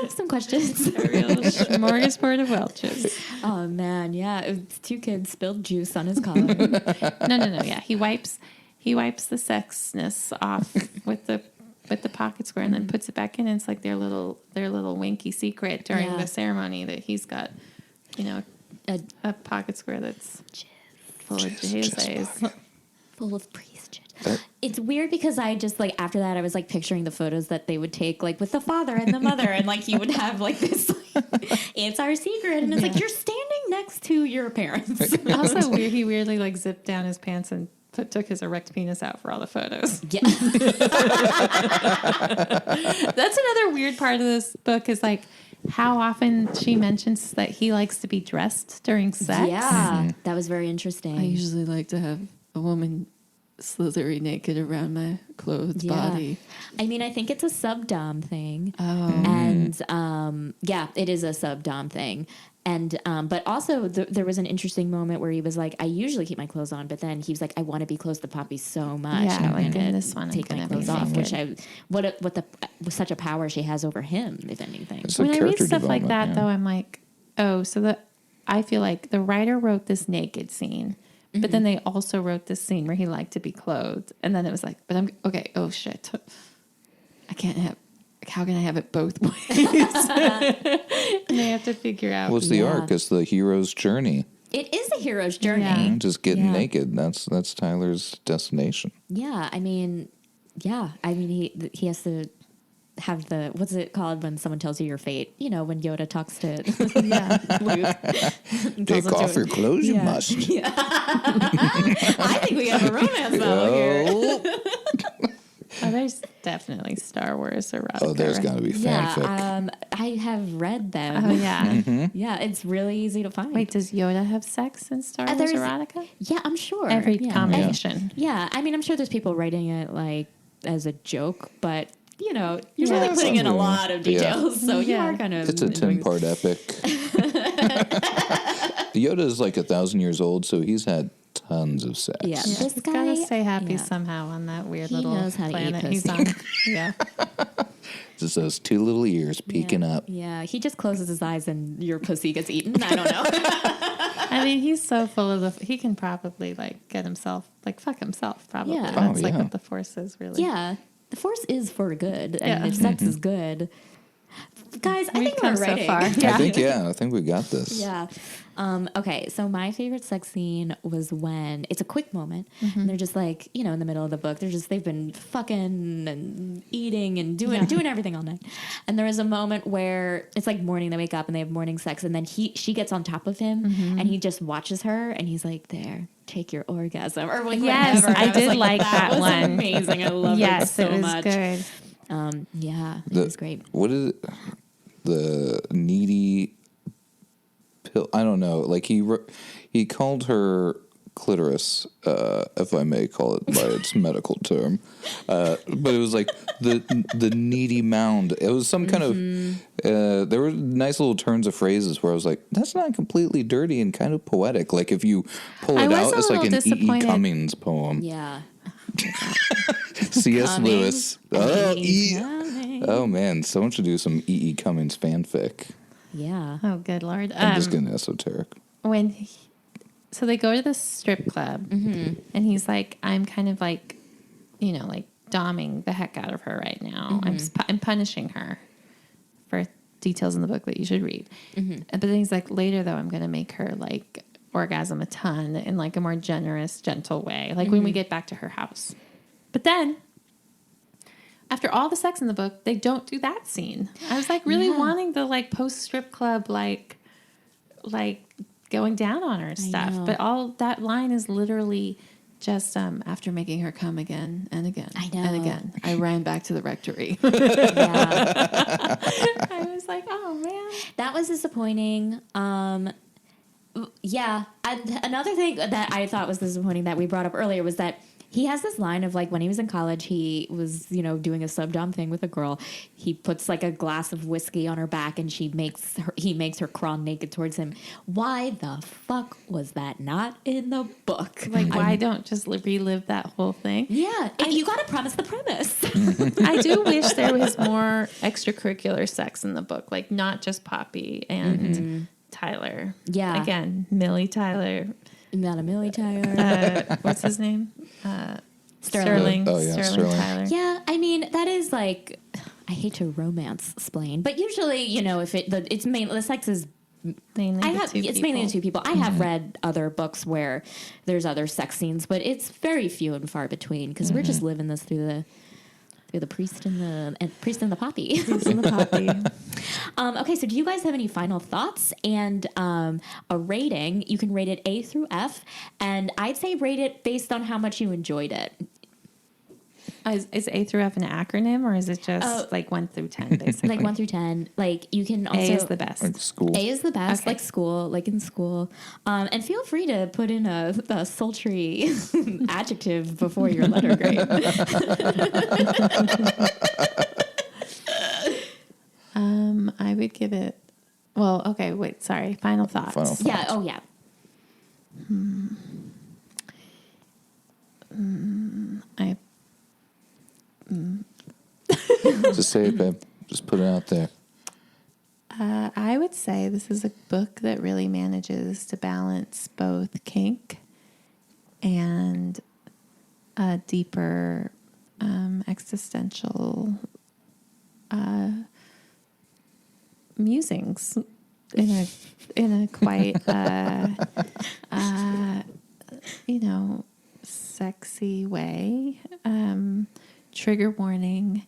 [SPEAKER 3] have some questions.
[SPEAKER 6] A real smorgasbord of Welch's.
[SPEAKER 3] Oh man, yeah. It's 2 kids spilled juice on his collar.
[SPEAKER 6] No. Yeah, he wipes the sexness off with the pocket square and then puts it back in. And it's like their little winky secret during the ceremony that he's got, a pocket square that's full of jizz.
[SPEAKER 3] Full of priest shit. It's weird because I just after that I was picturing the photos that they would take with the father and the mother, and he would have this it's our secret, and it's you're standing next to your parents.
[SPEAKER 6] Also weird. He weirdly zipped down his pants and took his erect penis out for all the photos.
[SPEAKER 3] Yeah.
[SPEAKER 6] That's another weird part of this book is how often she mentions that he likes to be dressed during sex.
[SPEAKER 3] Yeah, that was very interesting.
[SPEAKER 7] I usually like to have a woman slithery naked around my clothed body.
[SPEAKER 3] I mean, I think it's a sub-dom thing.
[SPEAKER 7] Oh.
[SPEAKER 3] And it is a sub-dom thing. And but also there was an interesting moment where he was like, I usually keep my clothes on, but then he was like, I want to be close to Poppy so much.
[SPEAKER 6] Yeah,
[SPEAKER 3] I'm
[SPEAKER 6] in
[SPEAKER 3] gonna
[SPEAKER 6] this one,
[SPEAKER 3] take
[SPEAKER 6] I'm
[SPEAKER 3] my
[SPEAKER 6] gonna be
[SPEAKER 3] clothes off,
[SPEAKER 6] naked.
[SPEAKER 3] which such a power she has over him, if anything.
[SPEAKER 5] It's
[SPEAKER 6] When
[SPEAKER 5] a
[SPEAKER 6] I read
[SPEAKER 5] character
[SPEAKER 6] stuff like that,
[SPEAKER 5] development,
[SPEAKER 6] though, I'm like, oh, so I feel like the writer wrote this naked scene, but then they also wrote this scene where he liked to be clothed, and then it was like, but I'm okay. Oh shit, I can't have. How can I have it both ways? And they have to figure out.
[SPEAKER 5] What's the arc? It's the hero's journey.
[SPEAKER 3] It is a hero's journey.
[SPEAKER 6] Yeah.
[SPEAKER 5] Just getting naked. That's Tyler's destination.
[SPEAKER 3] Yeah, I mean, he has to have the, what's it called when someone tells you your fate? When Yoda talks to Luke.
[SPEAKER 5] Take off your clothes, you must.
[SPEAKER 3] Yeah. I think we have a romance novel here.
[SPEAKER 5] Oh,
[SPEAKER 6] Oh, there's definitely Star Wars erotica.
[SPEAKER 5] oh there's got to be fanfic.
[SPEAKER 3] Yeah, I have read them.
[SPEAKER 6] Oh yeah.
[SPEAKER 3] Yeah, it's really easy to find.
[SPEAKER 6] Wait, does Yoda have sex in Star Wars
[SPEAKER 3] there's-
[SPEAKER 6] erotica?
[SPEAKER 3] Yeah, I'm sure.
[SPEAKER 6] Every
[SPEAKER 3] yeah.
[SPEAKER 6] combination.
[SPEAKER 3] Yeah, I mean, I'm sure there's people writing it as a joke, but you're really
[SPEAKER 5] Yeah,
[SPEAKER 3] putting in a
[SPEAKER 5] sounds
[SPEAKER 3] lot of
[SPEAKER 5] real.
[SPEAKER 3] details, so you
[SPEAKER 6] Yeah.
[SPEAKER 3] are kind of.
[SPEAKER 5] It's a 10-part epic. Yoda is 1,000 years old, so he's had tons of sex.
[SPEAKER 3] Yeah.
[SPEAKER 4] Yeah,
[SPEAKER 3] This
[SPEAKER 4] he's
[SPEAKER 3] guy,
[SPEAKER 4] gotta stay happy
[SPEAKER 3] yeah.
[SPEAKER 4] somehow on that weird
[SPEAKER 3] He
[SPEAKER 4] little
[SPEAKER 3] knows how to eat
[SPEAKER 4] planet he's
[SPEAKER 3] pussy.
[SPEAKER 4] on. Yeah.
[SPEAKER 5] Just those two little ears peeking up.
[SPEAKER 3] Yeah, he just closes his eyes and your pussy gets eaten. I don't know.
[SPEAKER 4] I mean, he's so full of he can probably like get himself, like fuck himself, probably.
[SPEAKER 3] Yeah.
[SPEAKER 4] That's
[SPEAKER 5] Oh,
[SPEAKER 4] like
[SPEAKER 5] yeah.
[SPEAKER 4] what the Force is really.
[SPEAKER 3] Yeah, the Force is for good, and
[SPEAKER 4] Yeah.
[SPEAKER 3] if sex is good, guys, I
[SPEAKER 4] We've
[SPEAKER 3] think we're
[SPEAKER 4] come so
[SPEAKER 3] ready.
[SPEAKER 4] far.
[SPEAKER 5] I think we got this.
[SPEAKER 3] Yeah. Okay, so my favorite sex scene was when it's a quick moment. And they're just like, in the middle of the book. They've been fucking and eating and doing everything all night. And there is a moment where it's like morning. They wake up and they have morning sex, and then she gets on top of him, and he just watches her, and he's like, "There, take your orgasm," or like
[SPEAKER 4] Yes,
[SPEAKER 3] whatever.
[SPEAKER 4] I
[SPEAKER 3] was
[SPEAKER 4] did like that
[SPEAKER 3] was
[SPEAKER 4] one.
[SPEAKER 3] Amazing. I loved
[SPEAKER 4] Yes,
[SPEAKER 3] it so
[SPEAKER 4] it was
[SPEAKER 3] much.
[SPEAKER 4] good.
[SPEAKER 3] Yeah, it
[SPEAKER 5] The-
[SPEAKER 3] was great.
[SPEAKER 5] What is it? The needy pill? I don't know. Like he called her clitoris, if I may call it by its medical term, but it was like the needy mound. It was some kind of. There were nice little turns of phrases where I was like, "That's not completely dirty and kind of poetic." Like if you pull
[SPEAKER 4] I
[SPEAKER 5] it
[SPEAKER 4] was
[SPEAKER 5] out,
[SPEAKER 4] a
[SPEAKER 5] it's like
[SPEAKER 4] little
[SPEAKER 5] an E.E.
[SPEAKER 4] disappointed.
[SPEAKER 5] Cummings poem.
[SPEAKER 3] Yeah.
[SPEAKER 5] C.S. Lewis. Oh,
[SPEAKER 3] Cummings.
[SPEAKER 5] oh man, someone should do some E.E. Cummings fanfic.
[SPEAKER 3] Yeah.
[SPEAKER 4] Oh, good Lord.
[SPEAKER 5] I'm just getting esoteric.
[SPEAKER 4] So they go to the strip club, and he's like, I'm kind of like, like doming the heck out of her right now. I'm punishing her for details in the book that you should read. But then he's like, later though, I'm going to make her like orgasm a ton in like a more generous, gentle way. Like when we get back to her house. But then after all the sex in the book, they don't do that scene. I was like really wanting the like post strip club, like going down on her and stuff.
[SPEAKER 3] know.
[SPEAKER 4] But all that line is literally just
[SPEAKER 7] After making her come again and again.
[SPEAKER 3] I know.
[SPEAKER 7] And again. I ran back to the rectory.
[SPEAKER 3] Yeah.
[SPEAKER 4] I was like, oh man.
[SPEAKER 3] That was disappointing. Yeah. Another thing that I thought was disappointing that we brought up earlier was that he has this line of like when he was in college, he was, doing a subdom thing with a girl. He puts like a glass of whiskey on her back and he makes her crawl naked towards him. Why the fuck was that not in the book?
[SPEAKER 4] Like, why don't just relive that whole thing?
[SPEAKER 3] Yeah. You got to promise the premise.
[SPEAKER 4] I do wish there was more extracurricular sex in the book, like not just Poppy and Tyler.
[SPEAKER 3] Yeah.
[SPEAKER 4] Again, Millie Tyler.
[SPEAKER 3] Not a Millie Tyler.
[SPEAKER 4] What's his name?
[SPEAKER 3] Sterling.
[SPEAKER 5] Oh, yeah, Sterling.
[SPEAKER 4] Tyler.
[SPEAKER 3] Yeah, I mean that is like, I hate to romance explain, but usually if it's mainly the sex is
[SPEAKER 4] Mainly
[SPEAKER 3] it's mainly the two people. I have read other books where there's other sex scenes, but it's very few and far between because we're just living this through the priest and the poppy. Okay, so do you guys have any final thoughts and a rating? You can rate it A through F, and I'd say rate it based on how much you enjoyed it.
[SPEAKER 4] Is A through F an acronym, or is it just like 1 through 10, basically?
[SPEAKER 3] Like 1 through 10. Like you can also
[SPEAKER 4] A is the best.
[SPEAKER 5] Like school.
[SPEAKER 3] A is the best,
[SPEAKER 4] Okay.
[SPEAKER 3] like school, like in school. And feel free to put in a sultry adjective before your letter grade.
[SPEAKER 4] I would give it. Well, okay, wait, sorry. Final thoughts.
[SPEAKER 5] Final thoughts.
[SPEAKER 3] Yeah. Oh, yeah.
[SPEAKER 5] Just say it, babe. Just put it out there.
[SPEAKER 4] I would say this is a book that really manages to balance both kink and a deeper existential musings in a quite sexy way. Trigger warning: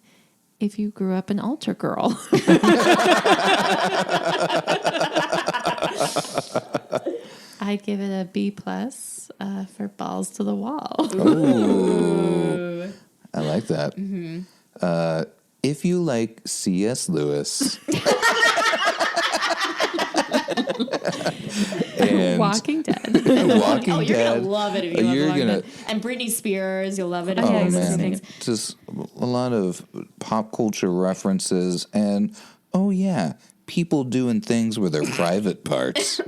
[SPEAKER 4] if you grew up an altar girl. I'd give it a B+ for balls to the wall.
[SPEAKER 5] Ooh. I like that. If you like C.S. Lewis and
[SPEAKER 4] Walking Dead.
[SPEAKER 5] Walking
[SPEAKER 3] Oh, you're
[SPEAKER 5] Dead,
[SPEAKER 3] gonna love it if you love
[SPEAKER 5] you're
[SPEAKER 3] Walking
[SPEAKER 5] gonna.
[SPEAKER 3] Dead. And Britney Spears, you'll love it. If
[SPEAKER 5] Oh
[SPEAKER 3] you like those
[SPEAKER 5] man,
[SPEAKER 3] things.
[SPEAKER 5] just a lot of pop culture references, and oh yeah, people doing things with their private parts.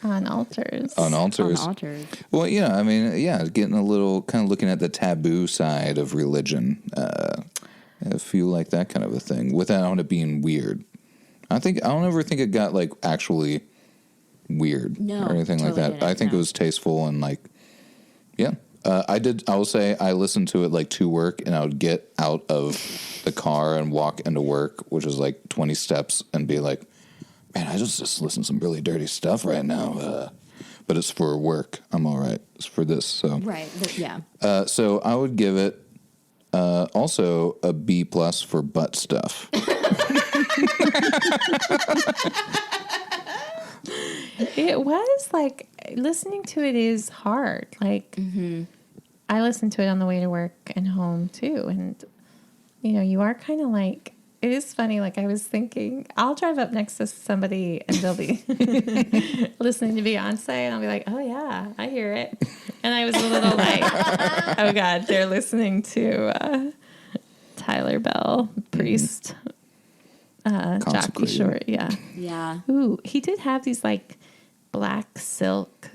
[SPEAKER 4] On altars.
[SPEAKER 5] On altars.
[SPEAKER 3] On altars.
[SPEAKER 5] Well, I mean, getting a little, kind of looking at the taboo side of religion. I feel like that kind of a thing without it being weird. I don't ever think it got like actually weird or anything like that. I think it was tasteful and like, I will say I listened to it like to work, and I would get out of the car and walk into work, which is like 20 steps, and be like, man, I just listen to some really dirty stuff right now. But it's for work. I'm all right. It's for this. So
[SPEAKER 3] Right. Yeah.
[SPEAKER 5] So I would give it also a B+ for butt stuff.
[SPEAKER 4] It was like, listening to it is hard. Like, I listened to it on the way to work and home too. And, you are kind of like, it is funny. Like, I was thinking, I'll drive up next to somebody and they'll be listening to Beyonce, and I'll be like, oh yeah, I hear it. And I was a little like, oh God, they're listening to Tyler Bell, Priest, Jockey Short. Yeah.
[SPEAKER 3] Yeah.
[SPEAKER 4] Ooh, he did have these like black silk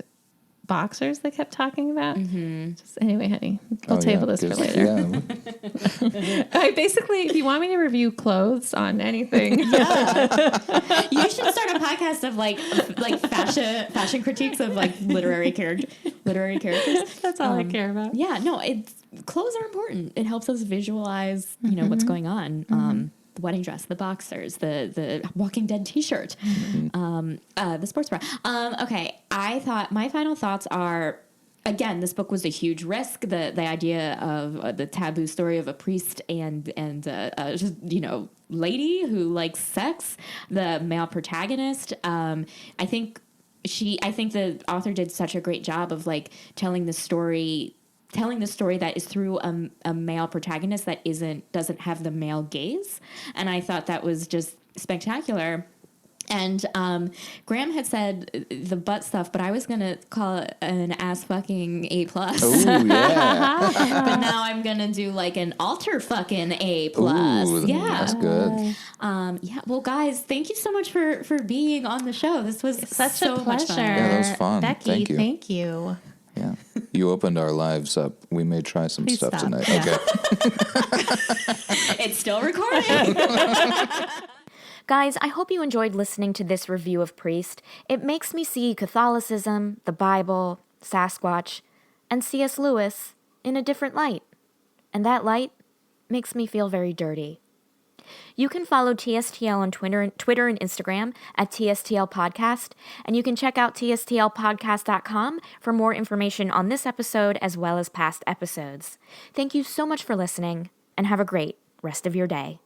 [SPEAKER 4] boxers they kept talking about. Anyway, honey, we'll table this for later.
[SPEAKER 5] Yeah.
[SPEAKER 4] Basically, if you want me to review clothes on anything,
[SPEAKER 3] You should start a podcast of like fashion critiques of like literary characters.
[SPEAKER 4] that's all I care about.
[SPEAKER 3] Yeah, no, clothes are important. It helps us visualize, what's going on. The wedding dress, the boxers, the Walking Dead T-shirt, the sports bra. Okay, I thought my final thoughts are, again, this book was a huge risk. The idea of the taboo story of a priest and just, lady who likes sex, the male protagonist. I think the author did such a great job of like telling the story that is through a male protagonist that doesn't have the male gaze. And I thought that was just spectacular. And Graham had said the butt stuff, but I was going to call it an ass fucking A+.
[SPEAKER 5] Oh, yeah.
[SPEAKER 3] But now I'm going to do like an altar fucking A+.
[SPEAKER 5] Ooh,
[SPEAKER 3] yeah.
[SPEAKER 5] That's good.
[SPEAKER 3] Well, guys, thank you so much for being on the show. This was
[SPEAKER 4] Such
[SPEAKER 3] so
[SPEAKER 4] a pleasure.
[SPEAKER 3] much fun.
[SPEAKER 5] Yeah, that was fun.
[SPEAKER 4] Becky,
[SPEAKER 5] Thank you. Yeah. You opened our lives up. We may try some
[SPEAKER 4] Please
[SPEAKER 5] stuff
[SPEAKER 4] stop.
[SPEAKER 5] tonight.
[SPEAKER 4] Yeah.
[SPEAKER 5] Okay.
[SPEAKER 3] It's still recording.
[SPEAKER 2] Guys, I hope you enjoyed listening to this review of Priest. It makes me see Catholicism, the Bible, Sasquatch, and C.S. Lewis in a different light. And that light makes me feel very dirty. You can follow TSTL on Twitter and Instagram at TSTL Podcast, and you can check out tstlpodcast.com for more information on this episode as well as past episodes. Thank you so much for listening, and have a great rest of your day.